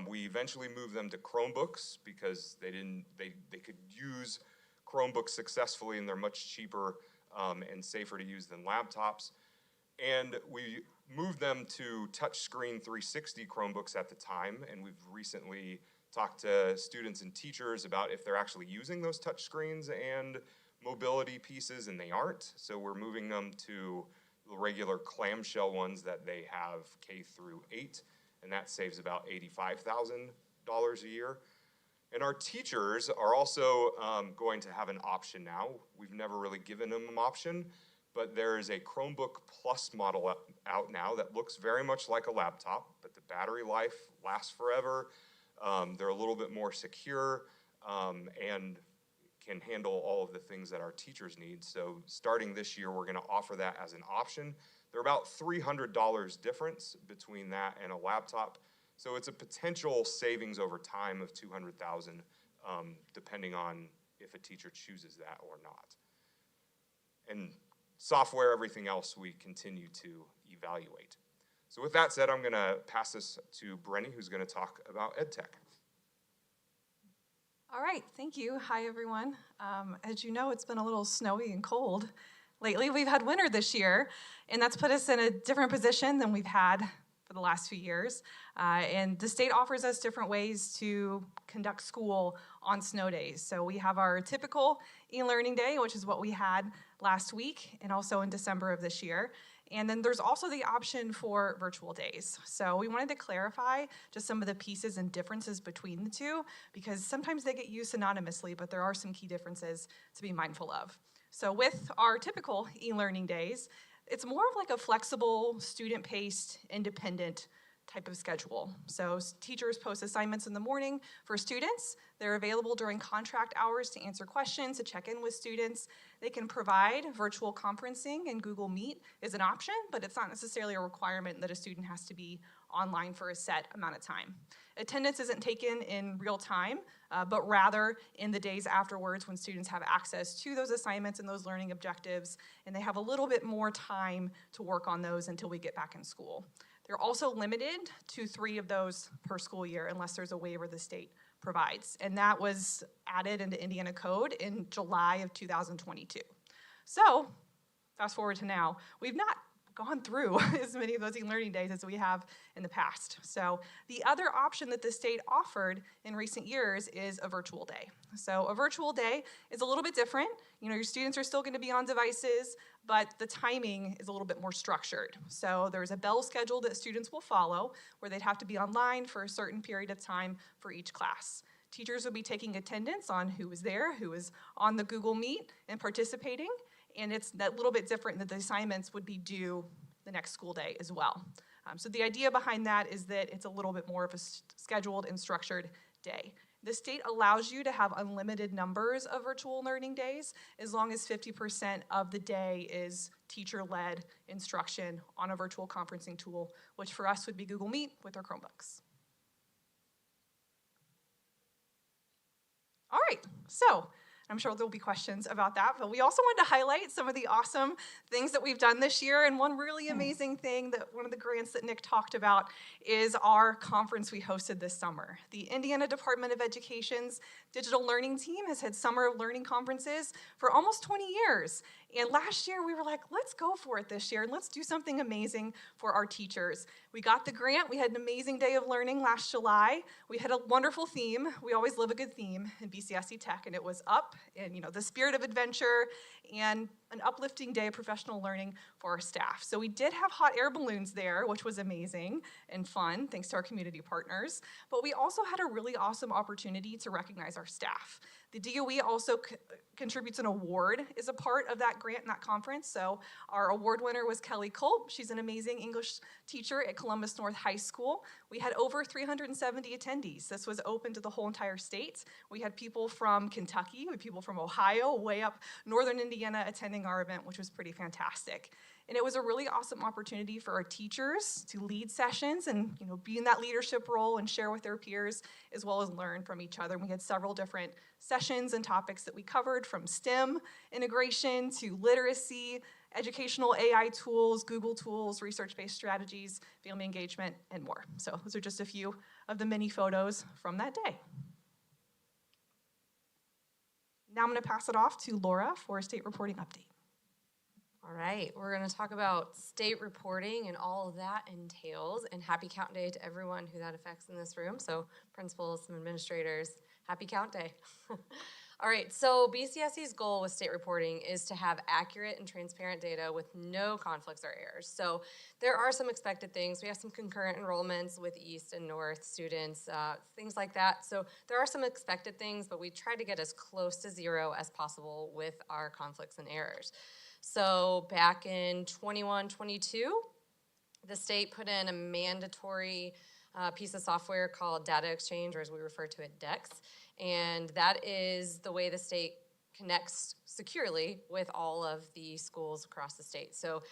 We eventually moved them to Chromebooks because they could use Chromebooks successfully, and they're much cheaper and safer to use than laptops. And we moved them to touchscreen 360 Chromebooks at the time, and we've recently talked to students and teachers about if they're actually using those touchscreens and mobility pieces, and they aren't. So we're moving them to the regular clamshell ones that they have K-8, and that saves about $85,000 a year. And our teachers are also going to have an option now. We've never really given them an option, but there is a Chromebook Plus model out now that looks very much like a laptop, but the battery life lasts forever. They're a little bit more secure and can handle all of the things that our teachers need. So starting this year, we're gonna offer that as an option. They're about $300 difference between that and a laptop. So it's a potential savings over time of $200,000, depending on if a teacher chooses that or not. And software, everything else, we continue to evaluate. So with that said, I'm going to pass this to Brenny, who's going to talk about EdTech. All right, thank you. Hi, everyone. As you know, it's been a little snowy and cold lately. We've had winter this year, and that's put us in a different position than we've had for the last few years. And the state offers us different ways to conduct school on snow days. So we have our typical e-learning day, which is what we had last week and also in December of this year. And then there's also the option for virtual days. So we wanted to clarify just some of the pieces and differences between the two, because sometimes they get used synonymously, but there are some key differences to be mindful of. So with our typical e-learning days, it's more of like a flexible, student-paced, independent type of schedule. So teachers post assignments in the morning for students. They're available during contract hours to answer questions, to check in with students. They can provide virtual conferencing, and Google Meet is an option, but it's not necessarily a requirement that a student has to be online for a set amount of time. Attendance isn't taken in real time, but rather in the days afterwards when students have access to those assignments and those learning objectives, and they have a little bit more time to work on those until we get back in school. They're also limited to 3 of those per school year unless there's a waiver the state provides. And that was added into Indiana Code in July of 2022. So, fast forward to now, we've not gone through as many of those e-learning days as we have in the past. So the other option that the state offered in recent years is a virtual day. So a virtual day is a little bit different. You know, your students are still going to be on devices, but the timing is a little bit more structured. So there's a bell schedule that students will follow where they'd have to be online for a certain period of time for each class. Teachers will be taking attendance on who was there, who was on the Google Meet and participating, and it's that little bit different that the assignments would be due the next school day as well. So the idea behind that is that it's a little bit more of a scheduled and structured day. The state allows you to have unlimited numbers of virtual learning days as long as 50% of the day is teacher-led instruction on a virtual conferencing tool, which for us would be Google Meet with our Chromebooks. All right, so I'm sure there'll be questions about that, but we also wanted to highlight some of the awesome things that we've done this year, and one really amazing thing that one of the grants that Nick talked about is our conference we hosted this summer. The Indiana Department of Education's digital learning team has had summer of learning conferences for almost 20 years, and last year we were like, let's go for it this year, and let's do something amazing for our teachers. We got the grant, we had an amazing day of learning last July, we had a wonderful theme, we always love a good theme in BCSC Tech, and it was up, and the spirit of adventure, and an uplifting day of professional learning for our staff. So we did have hot air balloons there, which was amazing and fun, thanks to our community partners, but we also had a really awesome opportunity to recognize our staff. The DOE also contributes an award as a part of that grant and that conference. So our award winner was Kelly Culp. She's an amazing English teacher at Columbus North High School. We had over 370 attendees. This was open to the whole entire state. We had people from Kentucky, we had people from Ohio, way up northern Indiana attending our event, which was pretty fantastic. And it was a really awesome opportunity for our teachers to lead sessions and be in that leadership role and share with their peers as well as learn from each other. And we had several different sessions and topics that we covered, from STEM integration to literacy, educational AI tools, Google tools, research-based strategies, family engagement, and more. So those are just a few of the many photos from that day. Now I'm going to pass it off to Laura for a state reporting update. All right, we're going to talk about state reporting and all of that entails, and happy count day to everyone who that affects in this room. So principals, some administrators, happy count day. All right, so BCSC's goal with state reporting is to have accurate and transparent data with no conflicts or errors. So there are some expected things. We have some concurrent enrollments with East and North students, things like that. So there are some expected things, but we try to get as close to zero as possible with our conflicts and errors. So back in 21-22, the state put in a mandatory piece of software called Data Exchange, or as we refer to it, DEX. And that is the way the state connects securely with all of the schools across the state. So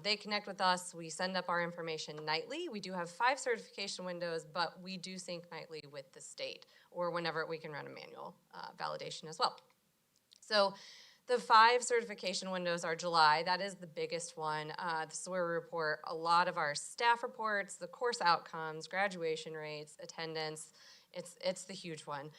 they connect with us. We send up our information nightly. We do have 5 certification windows, but we do sync nightly with the state, or whenever we can run a manual validation as well. So the 5 certification windows are July. That is the biggest one. This is where we report a lot of our staff reports, the course outcomes, graduation rates, attendance. It's the huge one.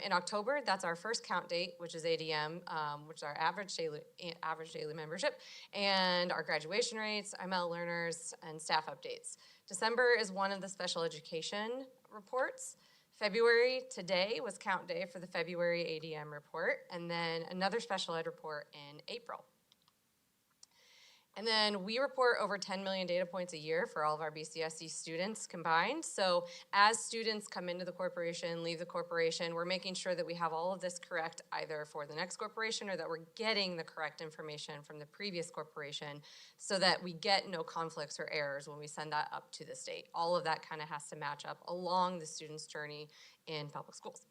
In October, that's our first count date, which is ADM, which is our average daily membership, and our graduation rates, ML learners, and staff updates. December is one of the special education reports. February, today, was count day for the February ADM report, and then another special ed report in April. And then we report over 10 million data points a year for all of our BCSC students combined. So as students come into the corporation, leave the corporation, we're making sure that we have all of this correct either for the next corporation or that we're getting the correct information from the previous corporation so that we get no conflicts or errors when we send that up to the state. All of that kind of has to match up along the student's journey in public schools.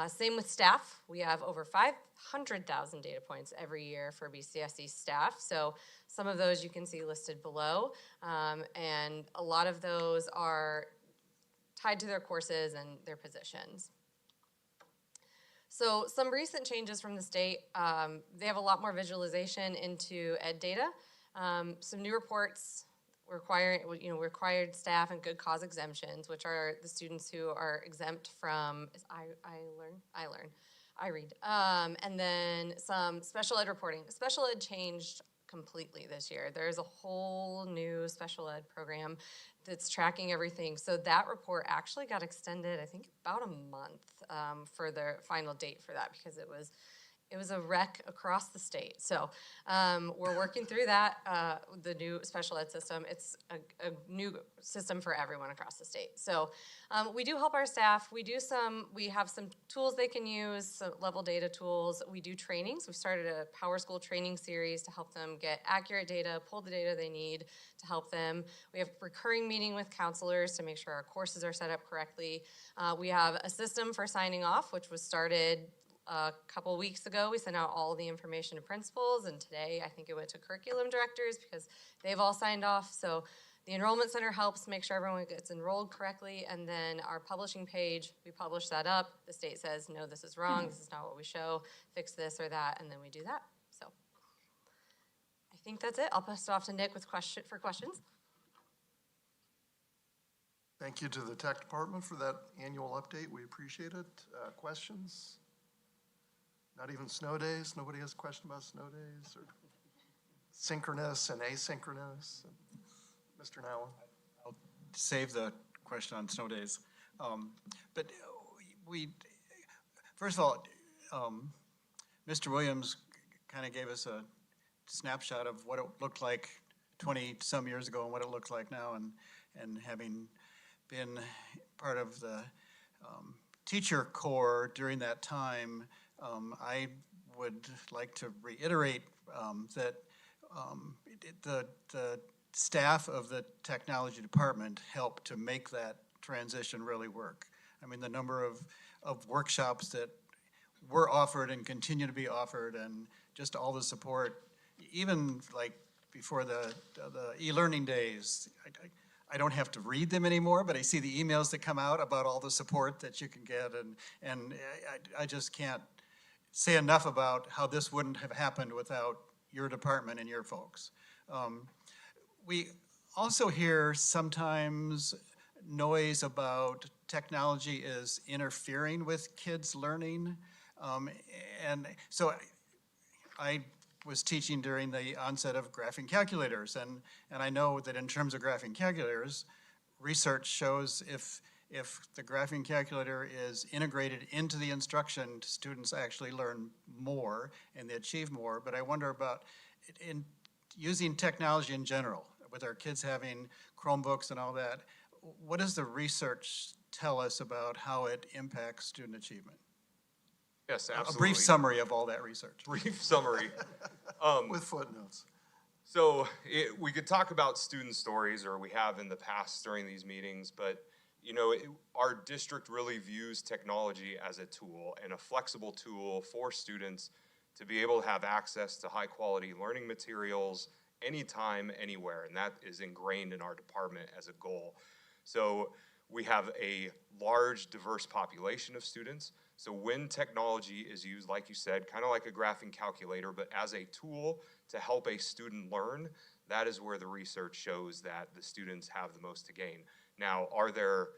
Same with staff. We have over 500,000 data points every year for BCSC staff. So some of those you can see listed below. And a lot of those are tied to their courses and their positions. So some recent changes from the state, they have a lot more visualization into ed data. Some new reports required staff and good cause exemptions, which are the students who are exempt from iRead. And then some special ed reporting. Special ed changed completely this year. There's a whole new special ed program that's tracking everything. So that report actually got extended, I think, about a month for the final date for that because it was a wreck across the state. So we're working through that, the new special ed system. It's a new system for everyone across the state. So we do help our staff. We have some tools they can use, some level data tools. We do trainings. We've started a PowerSchool training series to help them get accurate data, pull the data they need to help them. We have recurring meeting with counselors to make sure our courses are set up correctly. We have a system for signing off, which was started a couple weeks ago. We sent out all the information to principals, and today I think it went to curriculum directors because they've all signed off. So the enrollment center helps make sure everyone gets enrolled correctly, and then our publishing page, we publish that up. The state says, no, this is wrong, this is not what we show, fix this or that, and then we do that. So I think that's it. I'll pass it off to Nick for questions. Thank you to the tech department for that annual update. We appreciate it. Questions? Not even snow days? Nobody has a question about snow days or synchronous and asynchronous? Mr. Nowen? I'll save the question on snow days. But first of all, Mr. Williams kind of gave us a snapshot of what it looked like 20-some years ago and what it looks like now. And having been part of the teacher corps during that time, I would like to reiterate that the staff of the technology department helped to make that transition really work. I mean, the number of workshops that were offered and continue to be offered, and just all the support, even like before the e-learning days, I don't have to read them anymore, but I see the emails that come out about all the support that you can get, and I just can't say enough about how this wouldn't have happened without your department and your folks. We also hear sometimes noise about technology is interfering with kids' learning. And so I was teaching during the onset of graphing calculators, and I know that in terms of graphing calculators, research shows if the graphing calculator is integrated into the instruction, students actually learn more and they achieve more. But I wonder about in using technology in general, with our kids having Chromebooks and all that, what does the research tell us about how it impacts student achievement? Yes, absolutely. A brief summary of all that research. Brief summary. With footnotes. So we could talk about student stories, or we have in the past during these meetings, but you know, our district really views technology as a tool and a flexible tool for students to be able to have access to high quality learning materials anytime, anywhere, and that is ingrained in our department as a goal. So we have a large, diverse population of students. So when technology is used, like you said, kind of like a graphing calculator, but as a tool to help a student learn, that is where the research shows that the students have the most to gain. Now, are there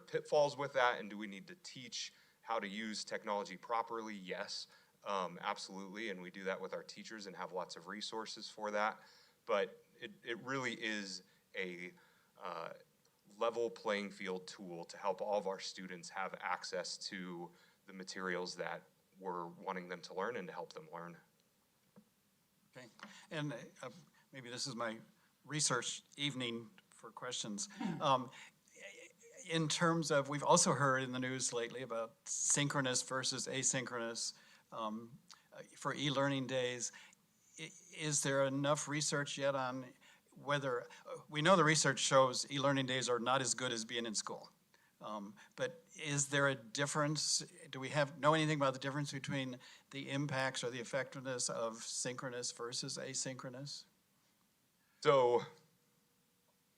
pitfalls with that, and do we need to teach how to use technology properly? Yes, absolutely, and we do that with our teachers and have lots of resources for that. But it really is a level playing field tool to help all of our students have access to the materials that we're wanting them to learn and to help them learn. Okay, and maybe this is my research evening for questions. In terms of, we've also heard in the news lately about synchronous versus asynchronous for e-learning days. Is there enough research yet on whether, we know the research shows e-learning days are not as good as being in school. But is there a difference? Do we know anything about the difference between the impacts or the effectiveness of synchronous versus asynchronous? So,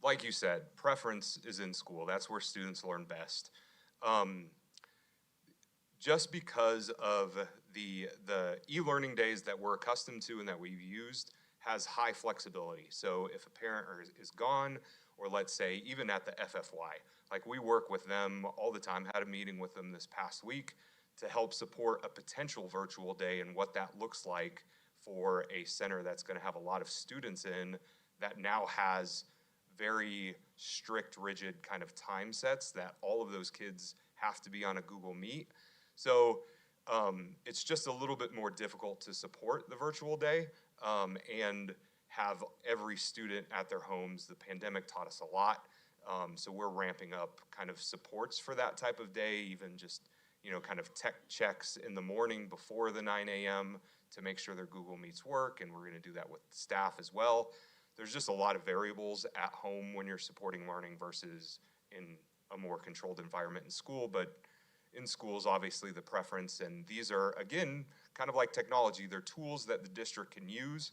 like you said, preference is in school. That's where students learn best. Just because of the e-learning days that we're accustomed to and that we've used has high flexibility. So if a parent is gone, or let's say even at the FFY, like we work with them all the time, had a meeting with them this past week to help support a potential virtual day and what that looks like for a center that's going to have a lot of students in that now has very strict, rigid kind of time sets that all of those kids have to be on a Google Meet. So it's just a little bit more difficult to support the virtual day and have every student at their homes. The pandemic taught us a lot. So we're ramping up kind of supports for that type of day, even just, kind of tech checks in the morning before the 9 a.m. to make sure their Google Meets work, and we're going to do that with staff as well. There's just a lot of variables at home when you're supporting learning versus in a more controlled environment in school, but in schools, obviously the preference, and these are, again, kind of like technology. They're tools that the district can use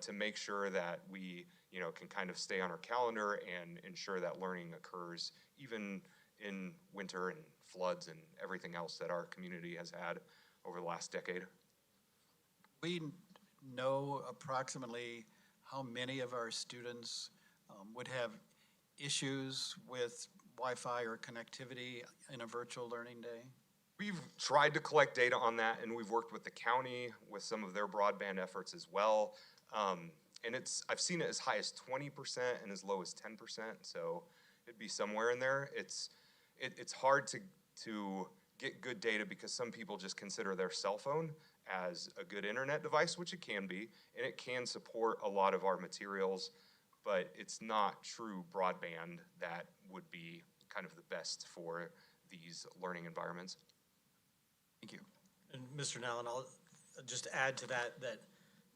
to make sure that we, can kind of stay on our calendar and ensure that learning occurs even in winter and floods and everything else that our community has had over the last decade. We know approximately how many of our students would have issues with Wi-Fi or connectivity in a virtual learning day? We've tried to collect data on that, and we've worked with the county with some of their broadband efforts as well. And I've seen it as high as 20% and as low as 10%, so it'd be somewhere in there. It's hard to get good data because some people just consider their cell phone as a good internet device, which it can be, and it can support a lot of our materials, but it's not true broadband that would be kind of the best for these learning environments. Thank you. And Mr. Nallen, I'll just add to that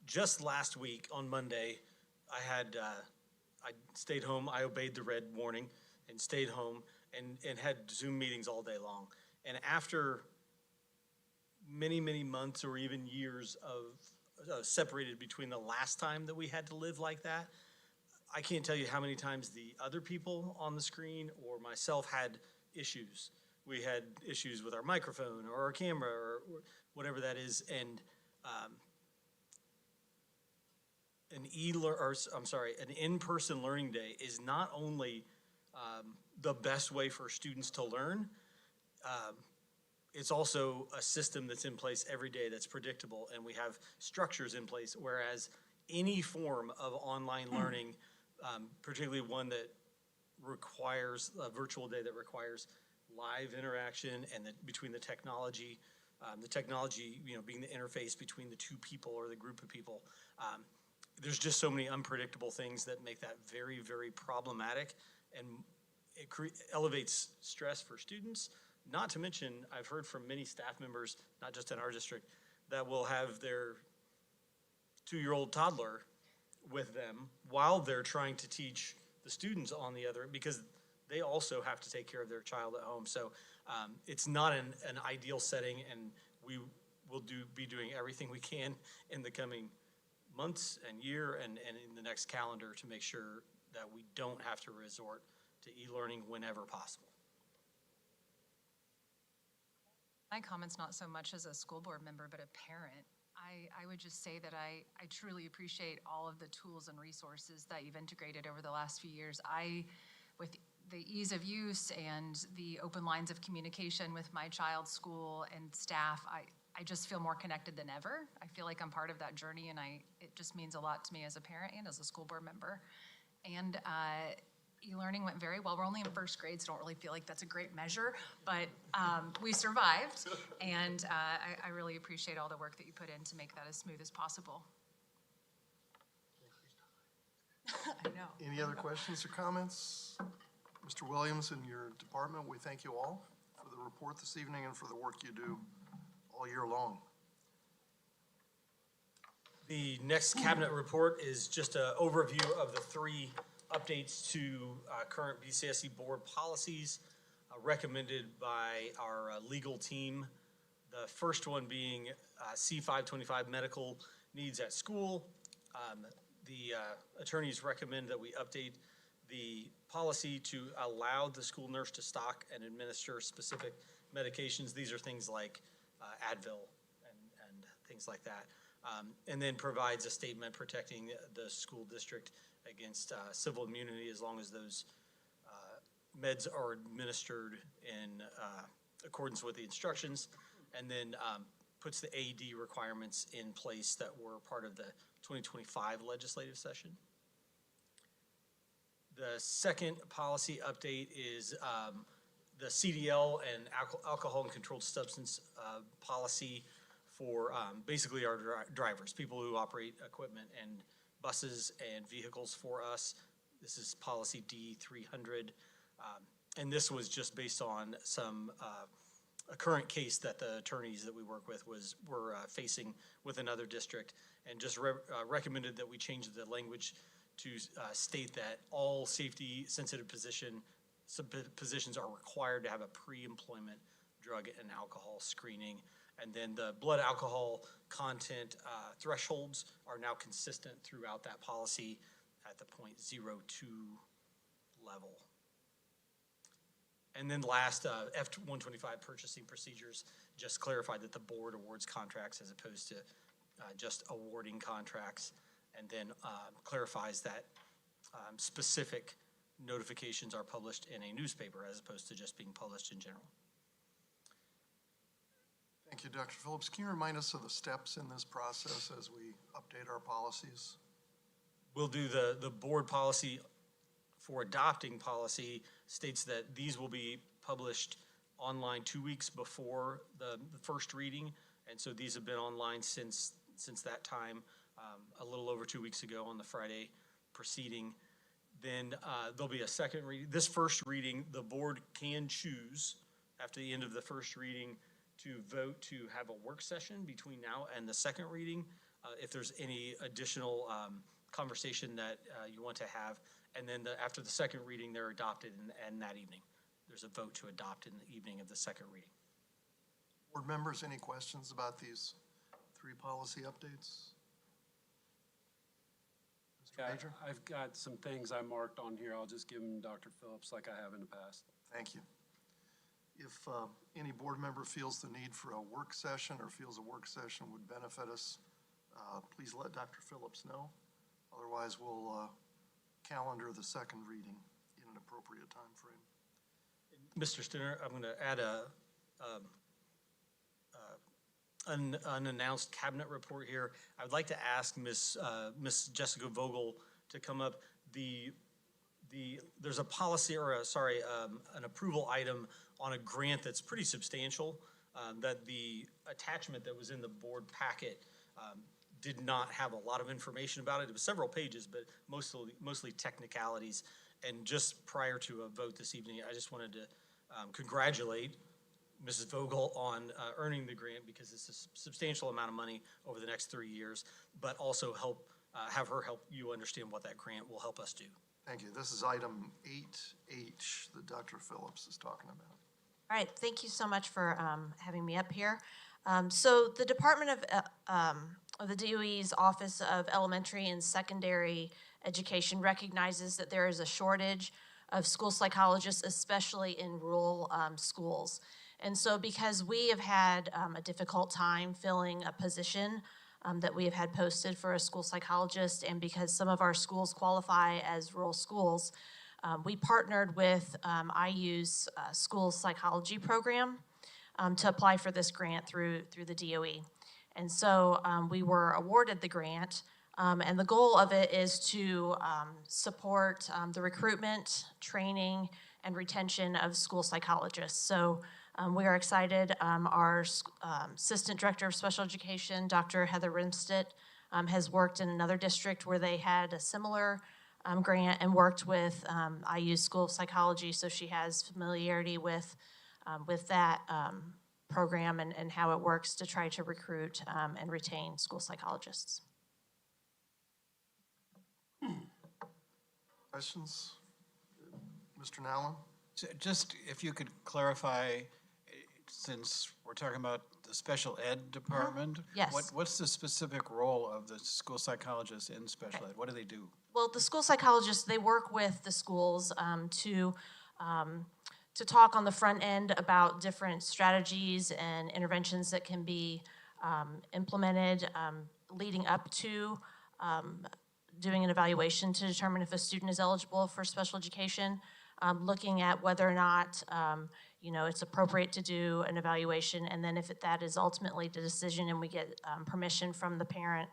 just last week on Monday, I stayed home. I obeyed the red warning and stayed home and had Zoom meetings all day long. And after many, many months or even years of separated between the last time that we had to live like that, I can't tell you how many times the other people on the screen or myself had issues. We had issues with our microphone or our camera or whatever that is, and an in-person learning day is not only the best way for students to learn, it's also a system that's in place every day that's predictable, and we have structures in place, whereas any form of online learning, particularly one that requires a virtual day that requires live interaction and between the technology, being the interface between the two people or the group of people. There's just so many unpredictable things that make that very, very problematic, and it elevates stress for students. Not to mention, I've heard from many staff members, not just in our district, that will have their 2-year-old toddler with them while they're trying to teach the students on the other, because they also have to take care of their child at home. So it's not an ideal setting, and we will be doing everything we can in the coming months and year and in the next calendar to make sure that we don't have to resort to e-learning whenever possible. My comment's not so much as a school board member, but a parent. I would just say that I truly appreciate all of the tools and resources that you've integrated over the last few years. With the ease of use and the open lines of communication with my child's school and staff, I just feel more connected than ever. I feel like I'm part of that journey, and it just means a lot to me as a parent and as a school board member. And e-learning went very well. We're only in first grade, so I don't really feel like that's a great measure, but we survived, and I really appreciate all the work that you put in to make that as smooth as possible. I know. Any other questions or comments? Mr. Williams and your department, we thank you all for the report this evening and for the work you do all year long. The next cabinet report is just an overview of the 3 updates to current BCSE board policies recommended by our legal team. The first one being C525 medical needs at school. The attorneys recommend that we update the policy to allow the school nurse to stock and administer specific medications. These are things like Advil and things like that. And then provides a statement protecting the school district against civil immunity as long as those meds are administered in accordance with the instructions, and then puts the AED requirements in place that were part of the 2025 legislative session. The second policy update is the CDL and alcohol and controlled substance policy for basically our drivers, people who operate equipment and buses and vehicles for us. This is policy D300. And this was just based on a current case that the attorneys that we work with were facing with another district, and just recommended that we change the language to state that all safety-sensitive positions are required to have a pre-employment drug and alcohol screening. And then the blood alcohol content thresholds are now consistent throughout that policy at the 0.02 level. And then last, F-125 purchasing procedures just clarified that the board awards contracts as opposed to just awarding contracts, and then clarifies that specific notifications are published in a newspaper as opposed to just being published in general. Thank you, Dr. Phillips. Can you remind us of the steps in this process as we update our policies? We'll do the board policy for adopting policy states that these will be published online 2 weeks before the first reading. And so these have been online since that time, a little over 2 weeks ago on the Friday preceding. Then there'll be a second reading. This first reading, the board can choose after the end of the first reading to vote to have a work session between now and the second reading, if there's any additional conversation that you want to have. And then after the second reading, they're adopted, and that evening, there's a vote to adopt in the evening of the second reading. Board members, any questions about these 3 policy updates? Mr. Major? I've got some things I marked on here. I'll just give them to Dr. Phillips like I have in the past. Thank you. If any board member feels the need for a work session or feels a work session would benefit us, please let Dr. Phillips know. Otherwise, we'll calendar the second reading in an appropriate time frame. Mr. Stinner, I'm going to add an unannounced cabinet report here. I would like to ask Miss Jessica Vogel to come up. There's a policy, or an approval item on a grant that's pretty substantial, that the attachment that was in the board packet did not have a lot of information about it. It was several pages, but mostly technicalities. And just prior to a vote this evening, I just wanted to congratulate Mrs. Vogel on earning the grant, because it's a substantial amount of money over the next 3 years, but also have her help you understand what that grant will help us do. Thank you. This is item 8H that Dr. Phillips is talking about. All right, thank you so much for having me up here. So the Department of the DOE's Office of Elementary and Secondary Education recognizes that there is a shortage of school psychologists, especially in rural schools. And so because we have had a difficult time filling a position that we have had posted for a school psychologist, and because some of our schools qualify as rural schools, we partnered with IU's school psychology program to apply for this grant through the DOE. And so we were awarded the grant, and the goal of it is to support the recruitment, training, and retention of school psychologists. So we are excited. Our Assistant Director of Special Education, Dr. Heather Rimstedt, has worked in another district where they had a similar grant and worked with IU School of Psychology, so she has familiarity with that program and how it works to try to recruit and retain school psychologists. Questions? Mr. Nowlin? Just if you could clarify, since we're talking about the special ed department. Yes. What's the specific role of the school psychologist in special ed? What do they do? Well, the school psychologists, they work with the schools to talk on the front end about different strategies and interventions that can be implemented leading up to doing an evaluation to determine if a student is eligible for special education, looking at whether or not it's appropriate to do an evaluation, and then if that is ultimately the decision and we get permission from the parent,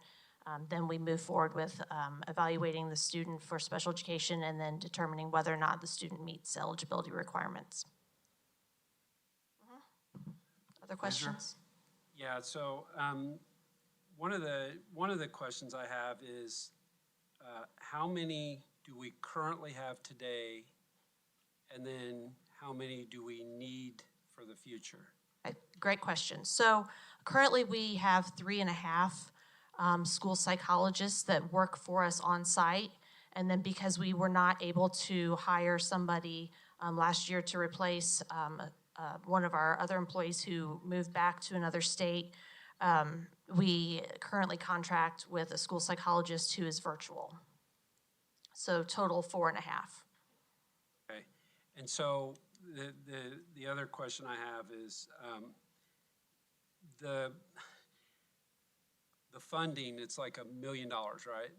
then we move forward with evaluating the student for special education and then determining whether or not the student meets eligibility requirements. Other questions? Yeah, so one of the questions I have is how many do we currently have today, and then how many do we need for the future? Great question. So currently we have 3.5 school psychologists that work for us on site. And then because we were not able to hire somebody last year to replace one of our other employees who moved back to another state, we currently contract with a school psychologist who is virtual. So total 4.5. Okay, and so the other question I have is the funding. It's like $1 million, right?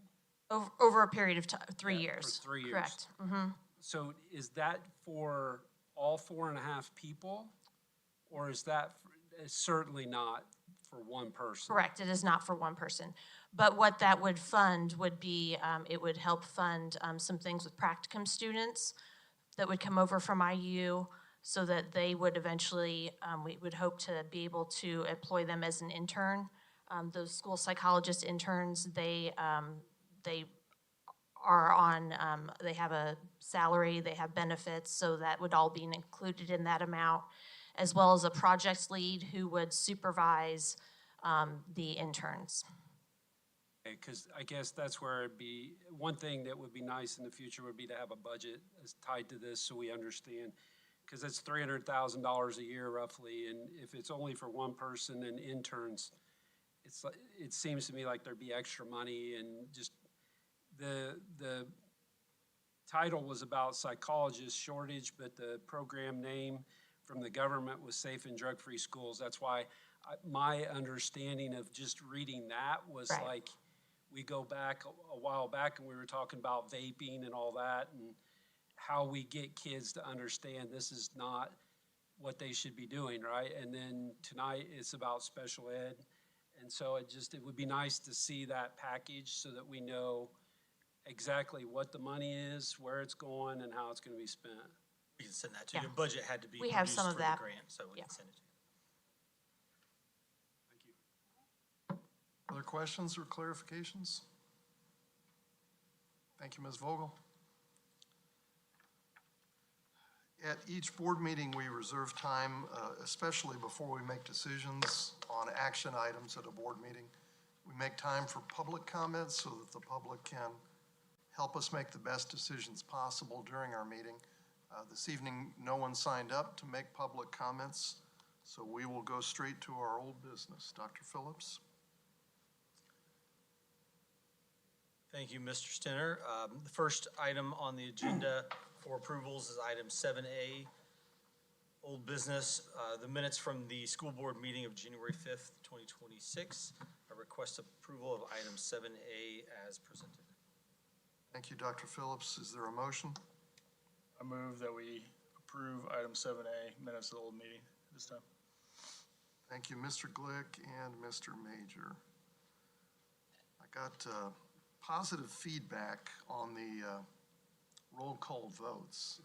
Over a period of 3 years. For 3 years. Correct. So is that for all 4.5 people, or is that certainly not for one person? Correct, it is not for one person. But what that would fund would be, it would help fund some things with practicum students that would come over from IU so that they would eventually, we would hope to be able to employ them as an intern. Those school psychologist interns, they are on, they have a salary, they have benefits, so that would all be included in that amount, as well as a project lead who would supervise the interns. Because I guess that's where it'd be, one thing that would be nice in the future would be to have a budget as tied to this so we understand. Because it's $300,000 a year roughly, and if it's only for one person and interns, it's like, it seems to me like there'd be extra money, and just the title was about psychologist shortage, but the program name from the government was Safe and Drug-Free Schools. That's why my understanding of just reading that was Right. like, we go back a while back and we were talking about vaping and all that, and how we get kids to understand this is not what they should be doing, right? And then tonight it's about special ed. And so it would be nice to see that package so that we know exactly what the money is, where it's going, and how it's going to be spent. We can send that to Yeah. you. The budget had to be We have produced some of for that. the grant, so we Yeah. can send it to you. Other questions or clarifications? Thank you, Ms. Vogel. At each board meeting, we reserve time, especially before we make decisions on action items at a board meeting. We make time for public comments so that the public can help us make the best decisions possible during our meeting. This evening, no one signed up to make public comments, so we will go straight to our old business. Dr. Phillips? Thank you, Mr. Stinner. The first item on the agenda for approvals is item 7A, Old business, the minutes from the school board meeting of January 5th, 2026. I request approval of item 7A as presented. Thank you, Dr. Phillips. Is there a motion? I move that we approve item 7A, minutes of the old meeting this time. Thank you, Mr. Glick and Mr. Major. I got positive feedback on the roll call votes.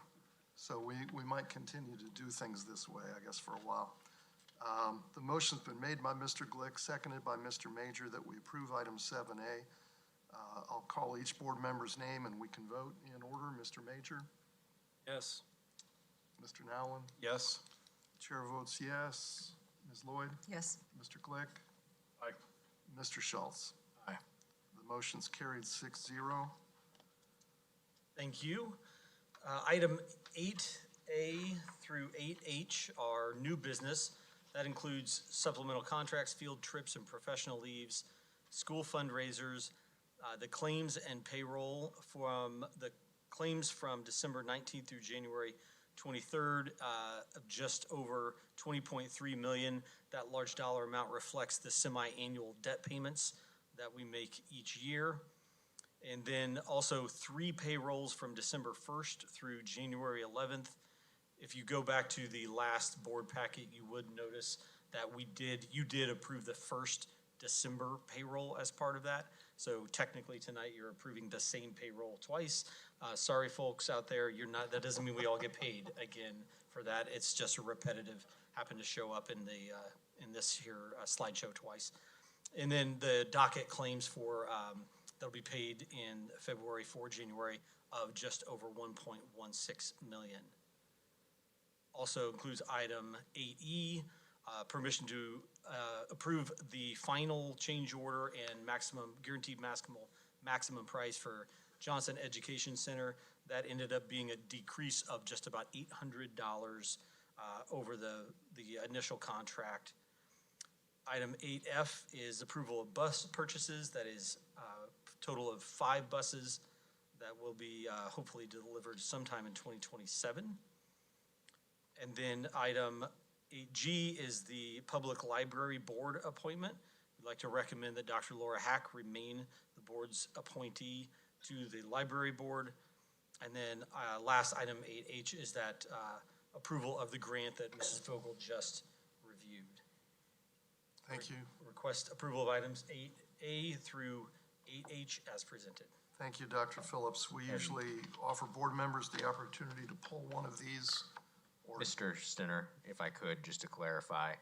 So we might continue to do things this way, I guess, for a while. The motion's been made by Mr. Glick, seconded by Mr. Major, that we approve item 7A. I'll call each board member's name and we can vote in order. Mr. Major? Yes. Mr. Nowlin? Yes. Chair votes yes. Ms. Lloyd? Yes. Mr. Glick? Aye. Mr. Schultz? Aye. The motion's carried 6-0. Thank you. Item 8A through 8H are new business. That includes supplemental contracts, field trips, and professional leaves, school fundraisers, the claims and payroll from the claims from December 19th through January 23rd of just over $20.3 million. That large dollar amount reflects the semi-annual debt payments that we make each year. And then also 3 payrolls from December 1st through January 11th. If you go back to the last board packet, you would notice that you did approve the first December payroll as part of that. So technically tonight you're approving the same payroll twice. Sorry folks out there, that doesn't mean we all get paid again for that. It's just a repetitive, happened to show up in this here slideshow twice. And then the docket claims for that'll be paid in February for January of just over $1.16 million. Also includes item 8E, permission to approve the final change order and guaranteed maximum price for Johnson Education Center. That ended up being a decrease of just about $800 over the initial contract. Item 8F is approval of bus purchases. That is total of 5 buses that will be hopefully delivered sometime in 2027. And then item 8G is the Public Library Board appointment. We'd like to recommend that Dr. Laura Hack remain the board's appointee to the library board. And then last item 8H is that approval of the grant that Mrs. Vogel just reviewed. Thank you. Request approval of items 8A through 8H as presented. Thank you, Dr. Phillips. We usually offer board members the opportunity to pull one of these. Mr. Stinner, if I could, just to clarify,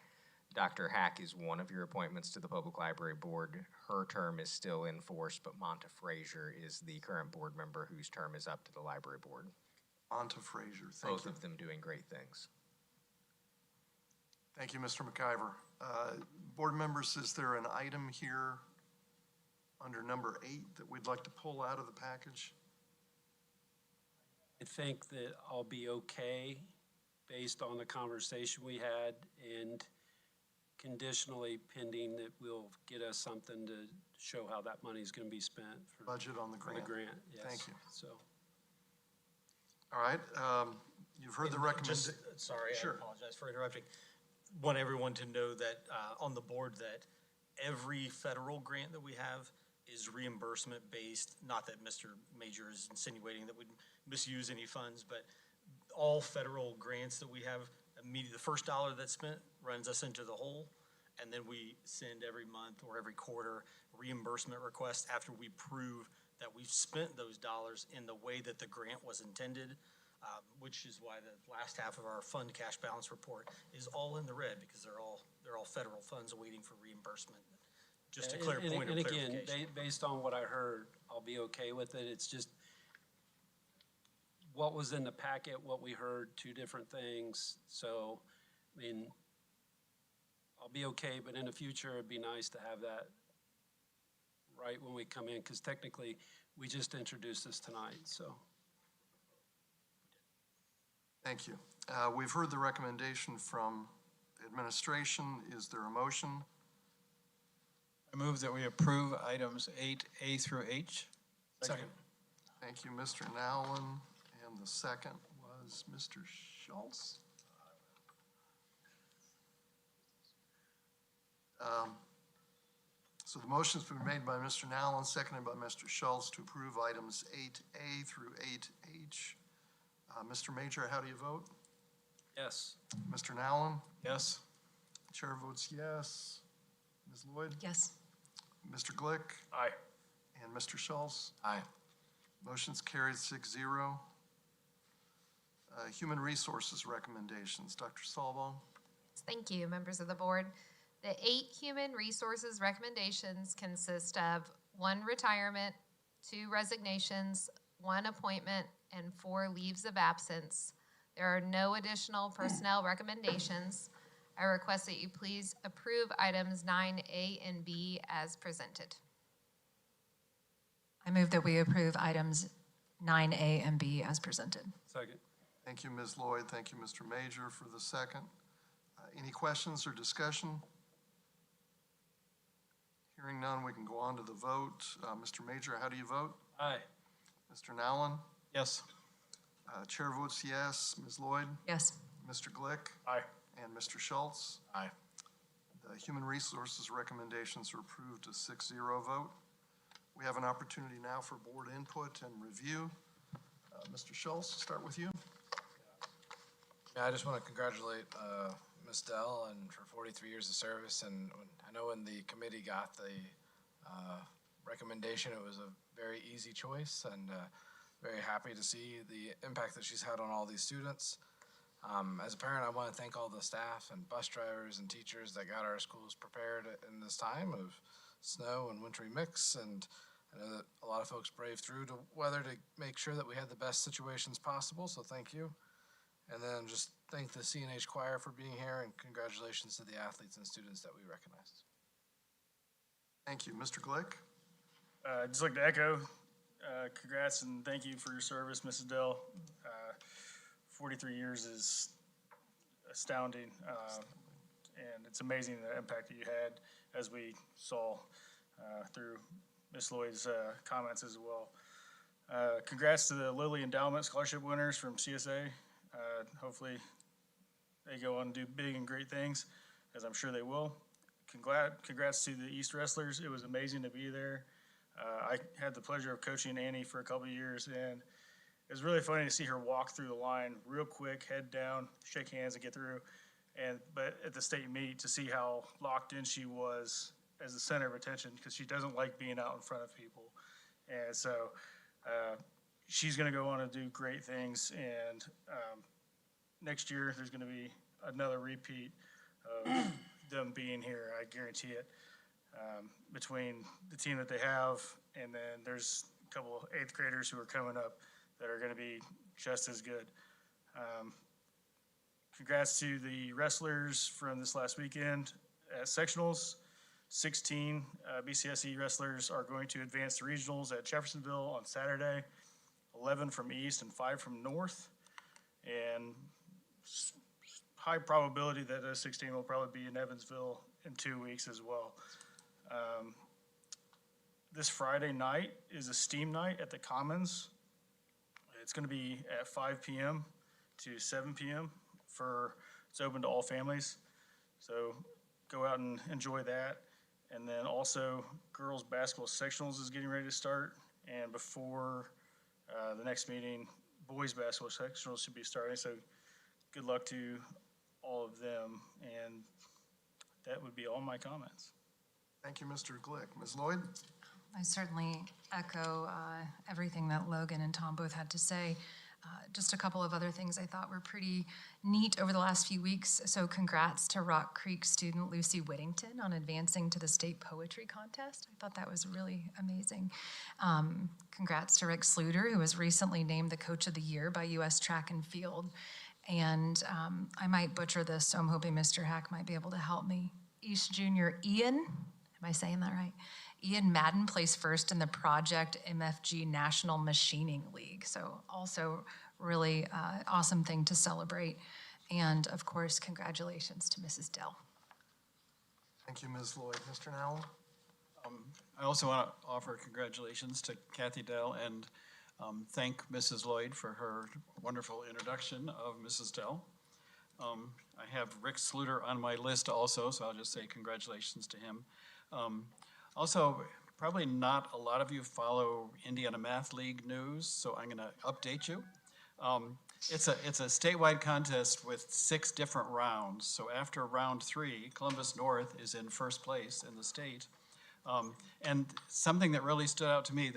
Dr. Hack is one of your appointments to the Public Library Board. Her term is still in force, but Monta Frazier is the current board member whose term is up to the library board. Monta Frazier, thank you. Both of them doing great things. Thank you, Mr. McIver. Board members, is there an item here under number 8 that we'd like to pull out of the package? I think that I'll be okay based on the conversation we had and conditionally pending that will get us something to show how that money is going to be spent. For budget on the grant. Yes. Thank you. So. All right, you've heard the recommendation. Sorry, Sure. I apologize for interrupting. Want everyone to know that on the board that every federal grant that we have is reimbursement based. Not that Mr. Major is insinuating that we'd misuse any funds, but all federal grants that we have, the first dollar that's spent runs us into the hole, and then we send every month or every quarter reimbursement requests after we prove that we've spent those dollars in the way that the grant was intended, which is why the last half of our fund cash balance report is all in the red, because they're all federal funds waiting for reimbursement. Just a clear point of clarification. And again, based on what I heard, I'll be okay with it. It's just what was in the packet, what we heard, 2 different things. So, I mean, I'll be okay, but in the future, it'd be nice to have that right when we come in, because technically, we just introduced this tonight, so. Thank you. We've heard the recommendation from administration. Is there a motion? I move that we approve items 8A through H. Second. Thank you, Mr. Nowlin. And the second was Mr. Schultz? So the motion's been made by Mr. Nowlin, seconded by Mr. Schultz to approve items 8A through 8H. Mr. Major, how do you vote? Yes. Mr. Nowlin? Yes. Chair votes yes. Ms. Lloyd? Yes. Mr. Glick? Aye. And Mr. Schultz? Aye. Motion's carried 6-0. Human Resources recommendations. Dr. Salvo? Thank you, members of the board. The 8 human resources recommendations consist of 1 retirement, 2 resignations, 1 appointment, and 4 leaves of absence. There are no additional personnel recommendations. I request that you please approve items 9A and B as presented. I move that we approve items 9A and B as presented. Second. Thank you, Ms. Lloyd. Thank you, Mr. Major, for the second. Any questions or discussion? Hearing none, we can go on to the vote. Mr. Major, how do you vote? Aye. Mr. Nowlin? Yes. Chair votes yes. Ms. Lloyd? Yes. Mr. Glick? Aye. And Mr. Schultz? Aye. The Human Resources recommendations are approved a 6-0 vote. We have an opportunity now for board input and review. Mr. Schultz, start with you. Yeah, I just want to congratulate Ms. Dell and her 43 years of service. And I know when the committee got the recommendation, it was a very easy choice, and very happy to see the impact that she's had on all these students. As a parent, I want to thank all the staff and bus drivers and teachers that got our schools prepared in this time of snow and wintry mix. And I know that a lot of folks braved through the weather to make sure that we had the best situations possible, so thank you. And then just thank the CNH choir for being here, and congratulations to the athletes and students that we recognized. Thank you. Mr. Glick? I'd just like to echo congrats and thank you for your service, Mrs. Dell. 43 years is astounding, and it's amazing the impact that you had, as we saw through Ms. Lloyd's comments as well. Congrats to the Lilly Endowment Scholarship winners from CSA. Hopefully they go on to do big and great things, as I'm sure they will. Congrats to the East Wrestlers. It was amazing to be there. I had the pleasure of coaching Annie for a couple of years, and it was really funny to see her walk through the line real quick, head down, shake hands, and get through. But at the state meet, to see how locked in she was as the center of attention, because she doesn't like being out in front of people. And so she's going to go on and do great things. And next year, there's going to be another repeat of them being here. I guarantee it. Between the team that they have, and then there's a couple of 8th graders who are coming up that are going to be just as good. Congrats to the wrestlers from this last weekend at sectionals. 16 BCSE wrestlers are going to advance to regionals at Jeffersonville on Saturday. 11 from East and 5 from North. And high probability that those 16 will probably be in Evansville in 2 weeks as well. This Friday night is a STEAM night at the Commons. It's going to be at 5 p.m. to 7 p.m. It's open to all families. So go out and enjoy that. And then also girls basketball sectionals is getting ready to start. And before the next meeting, boys basketball sectionals should be starting. So good luck to all of them. And that would be all my comments. Thank you, Mr. Glick. Ms. Lloyd? I certainly echo everything that Logan and Tom both had to say. Just a couple of other things I thought were pretty neat over the last few weeks. So congrats to Rock Creek student Lucy Whittington on advancing to the state poetry contest. I thought that was really amazing. Congrats to Rick Sluder, who was recently named the Coach of the Year by U.S. Track and Field. And I might butcher this, so I'm hoping Mr. Hack might be able to help me. East Junior Ian, am I saying that right? Ian Madden placed first in the Project MFG National Machining League. So also really awesome thing to celebrate. And of course, congratulations to Mrs. Dell. Thank you, Ms. Lloyd. Mr. Nowell? I also want to offer congratulations to Kathy Dell and thank Mrs. Lloyd for her wonderful introduction of Mrs. Dell. I have Rick Sluter on my list also, so I'll just say congratulations to him. Also, probably not a lot of you follow Indiana Math League news, so I'm going to update you. It's a statewide contest with 6 different rounds. So after round 3, Columbus North is in first place in the state. And something that really stood out to me,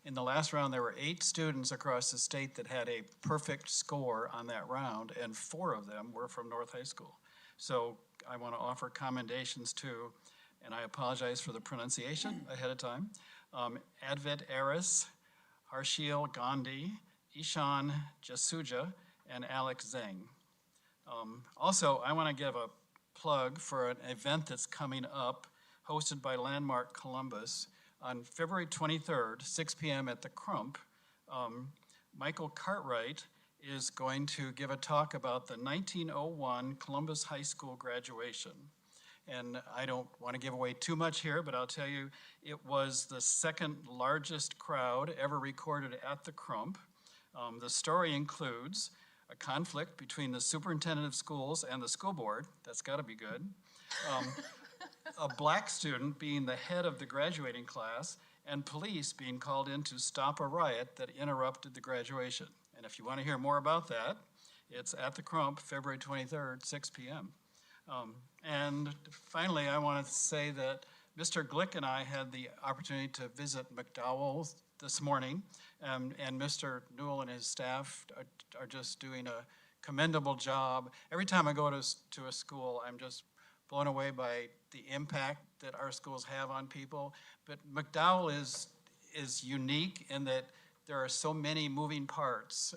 in the last round, there were 8 students across the state that had a perfect score on that round, and 4 of them were from North High School. So I want to offer commendations to, and I apologize for the pronunciation ahead of time, Advait Aris, Harshil Gandhi, Ishan Jasuja, and Alex Zeng. Also, I want to give a plug for an event that's coming up, hosted by Landmark Columbus, on February 23rd, 6 p.m. at the Crump. Michael Cartwright is going to give a talk about the 1901 Columbus High School graduation. And I don't want to give away too much here, but I'll tell you, it was the 2nd largest crowd ever recorded at the Crump. The story includes a conflict between the superintendent of schools and the school board. That's got to be good. A black student being the head of the graduating class, and police being called in to stop a riot that interrupted the graduation. And if you want to hear more about that, it's at the Crump, February 23rd, 6 p.m. And finally, I want to say that Mr. Glick and I had the opportunity to visit McDowell this morning, and Mr. Newell and his staff are just doing a commendable job. Every time I go to a school, I'm just blown away by the impact that our schools have on people. But McDowell is unique in that there are so many moving parts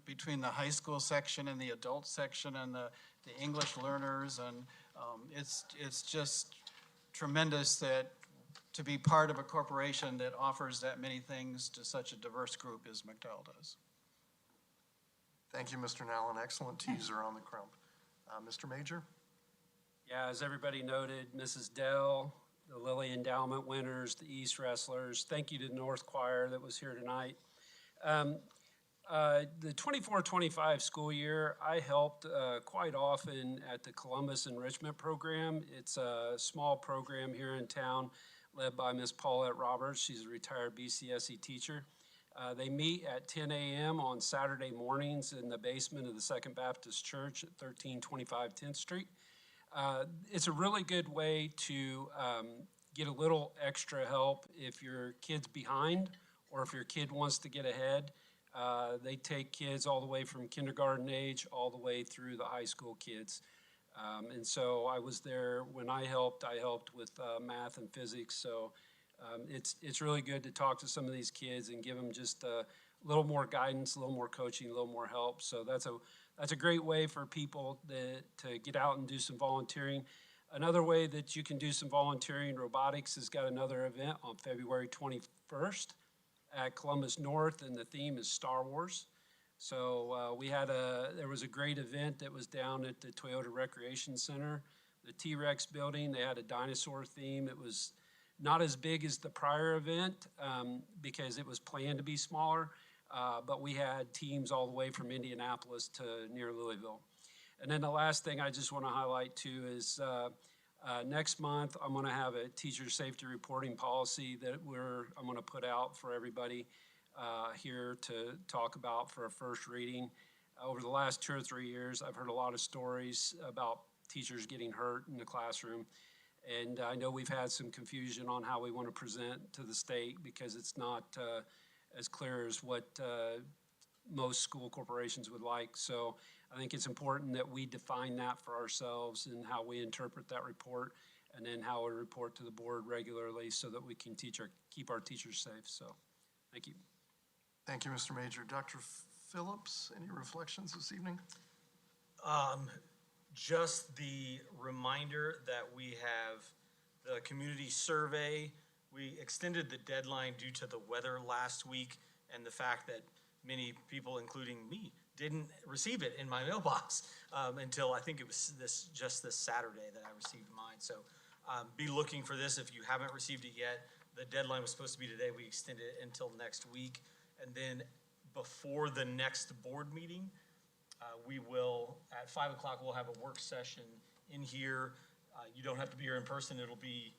between the high school section and the adult section and the English learners, and it's just tremendous to be part of a corporation that offers that many things to such a diverse group as McDowell does. Thank you, Mr. Nallen. Excellent teaser on the Crump. Mr. Major? Yeah, as everybody noted, Mrs. Dell, the Lilly Endowment winners, the East Wrestlers. Thank you to the North Choir that was here tonight. The 24-25 school year, I helped quite often at the Columbus Enrichment Program. It's a small program here in town led by Miss Paulette Roberts. She's a retired BCSE teacher. They meet at 10 a.m. on Saturday mornings in the basement of the Second Baptist Church at 1325 10th Street. It's a really good way to get a little extra help if your kid's behind or if your kid wants to get ahead. They take kids all the way from kindergarten age all the way through the high school kids. And so I was there when I helped with math and physics. So it's really good to talk to some of these kids and give them just a little more guidance, a little more coaching, a little more help. So that's a great way for people to get out and do some volunteering. Another way that you can do some volunteering, robotics has got another event on February 21st at Columbus North, and the theme is Star Wars. So there was a great event that was down at the Toyota Recreation Center, the T-Rex building. They had a dinosaur theme. It was not as big as the prior event because it was planned to be smaller, but we had teams all the way from Indianapolis to near Louisville. And then the last thing I just want to highlight too is next month I'm going to have a teacher safety reporting policy that I'm going to put out for everybody here to talk about for a first reading. Over the last 2 or 3 years, I've heard a lot of stories about teachers getting hurt in the classroom. And I know we've had some confusion on how we want to present to the state because it's not as clear as what most school corporations would like. So I think it's important that we define that for ourselves and how we interpret that report, and then how we report to the board regularly so that we can keep our teachers safe. So thank you. Thank you, Mr. Major. Dr. Phillips, any reflections this evening? Just the reminder that we have the community survey. We extended the deadline due to the weather last week and the fact that many people, including me, didn't receive it in my mailbox until I think it was this Saturday that I received mine. So be looking for this if you haven't received it yet. The deadline was supposed to be today. We extended it until next week. And then before the next board meeting, we will At 5 o'clock, we'll have a work session in here. You don't have to be here in person. It'll be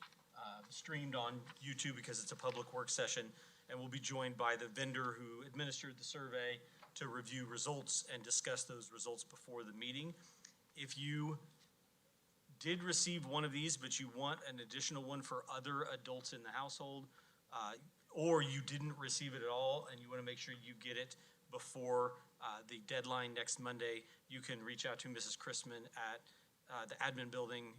streamed on YouTube because it's a public work session. And we'll be joined by the vendor who administered the survey to review results and discuss those results before the meeting. If you did receive one of these, but you want an additional one for other adults in the household, or you didn't receive it at all and you want to make sure you get it before the deadline next Monday, you can reach out to Mrs. Chrisman at the admin building,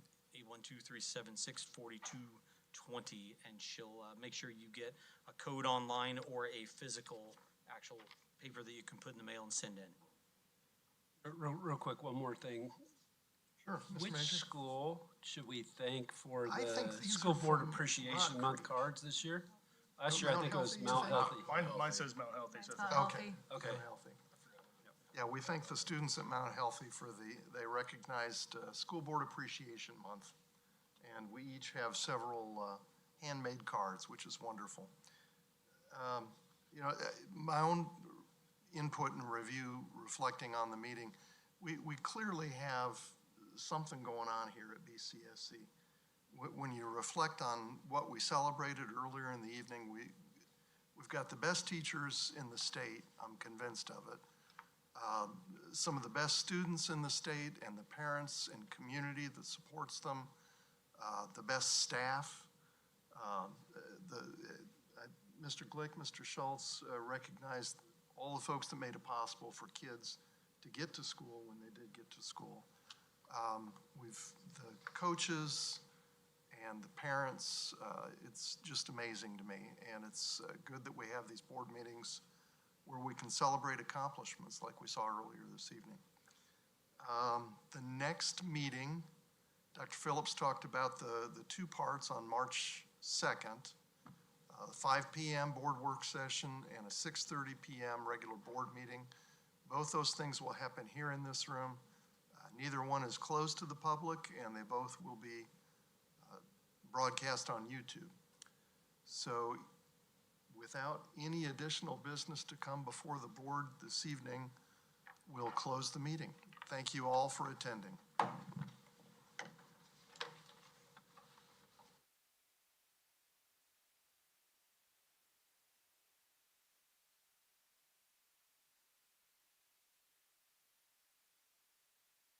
812-376-4220, and she'll make sure you get a code online or a physical actual paper that you can put in the mail and send in. Real quick, one more thing. Sure, Mr. Which Manager. school should we thank for I think the these School are Board from Appreciation Rock Month Creek. cards this year? Last year, I Mount think it was Healthy, Mount you think? Healthy. Mine says Mount Healthy, so it's Okay. Okay. Healthy. Yeah, we thank the students at Mount Healthy they recognized School Board Appreciation Month. And we each have several handmade cards, which is wonderful. You know, my own input and review reflecting on the meeting, we clearly have something going on here at BCSC. When you reflect on what we celebrated earlier in the evening, we've got the best teachers in the state, I'm convinced of it. Some of the best students in the state and the parents and community that supports them, the best staff. Mr. Glick, Mr. Schultz recognized all the folks that made it possible for kids to get to school when they did get to school. The coaches and the parents, it's just amazing to me. And it's good that we have these board meetings where we can celebrate accomplishments like we saw earlier this evening. The next meeting, Dr. Phillips talked about the two parts on March 2nd, 5 p.m. board work session and a 6:30 p.m. regular board meeting. Both those things will happen here in this room. Neither one is closed to the public, and they both will be broadcast on YouTube. So without any additional business to come before the board this evening, we'll close the meeting. Thank you all for attending.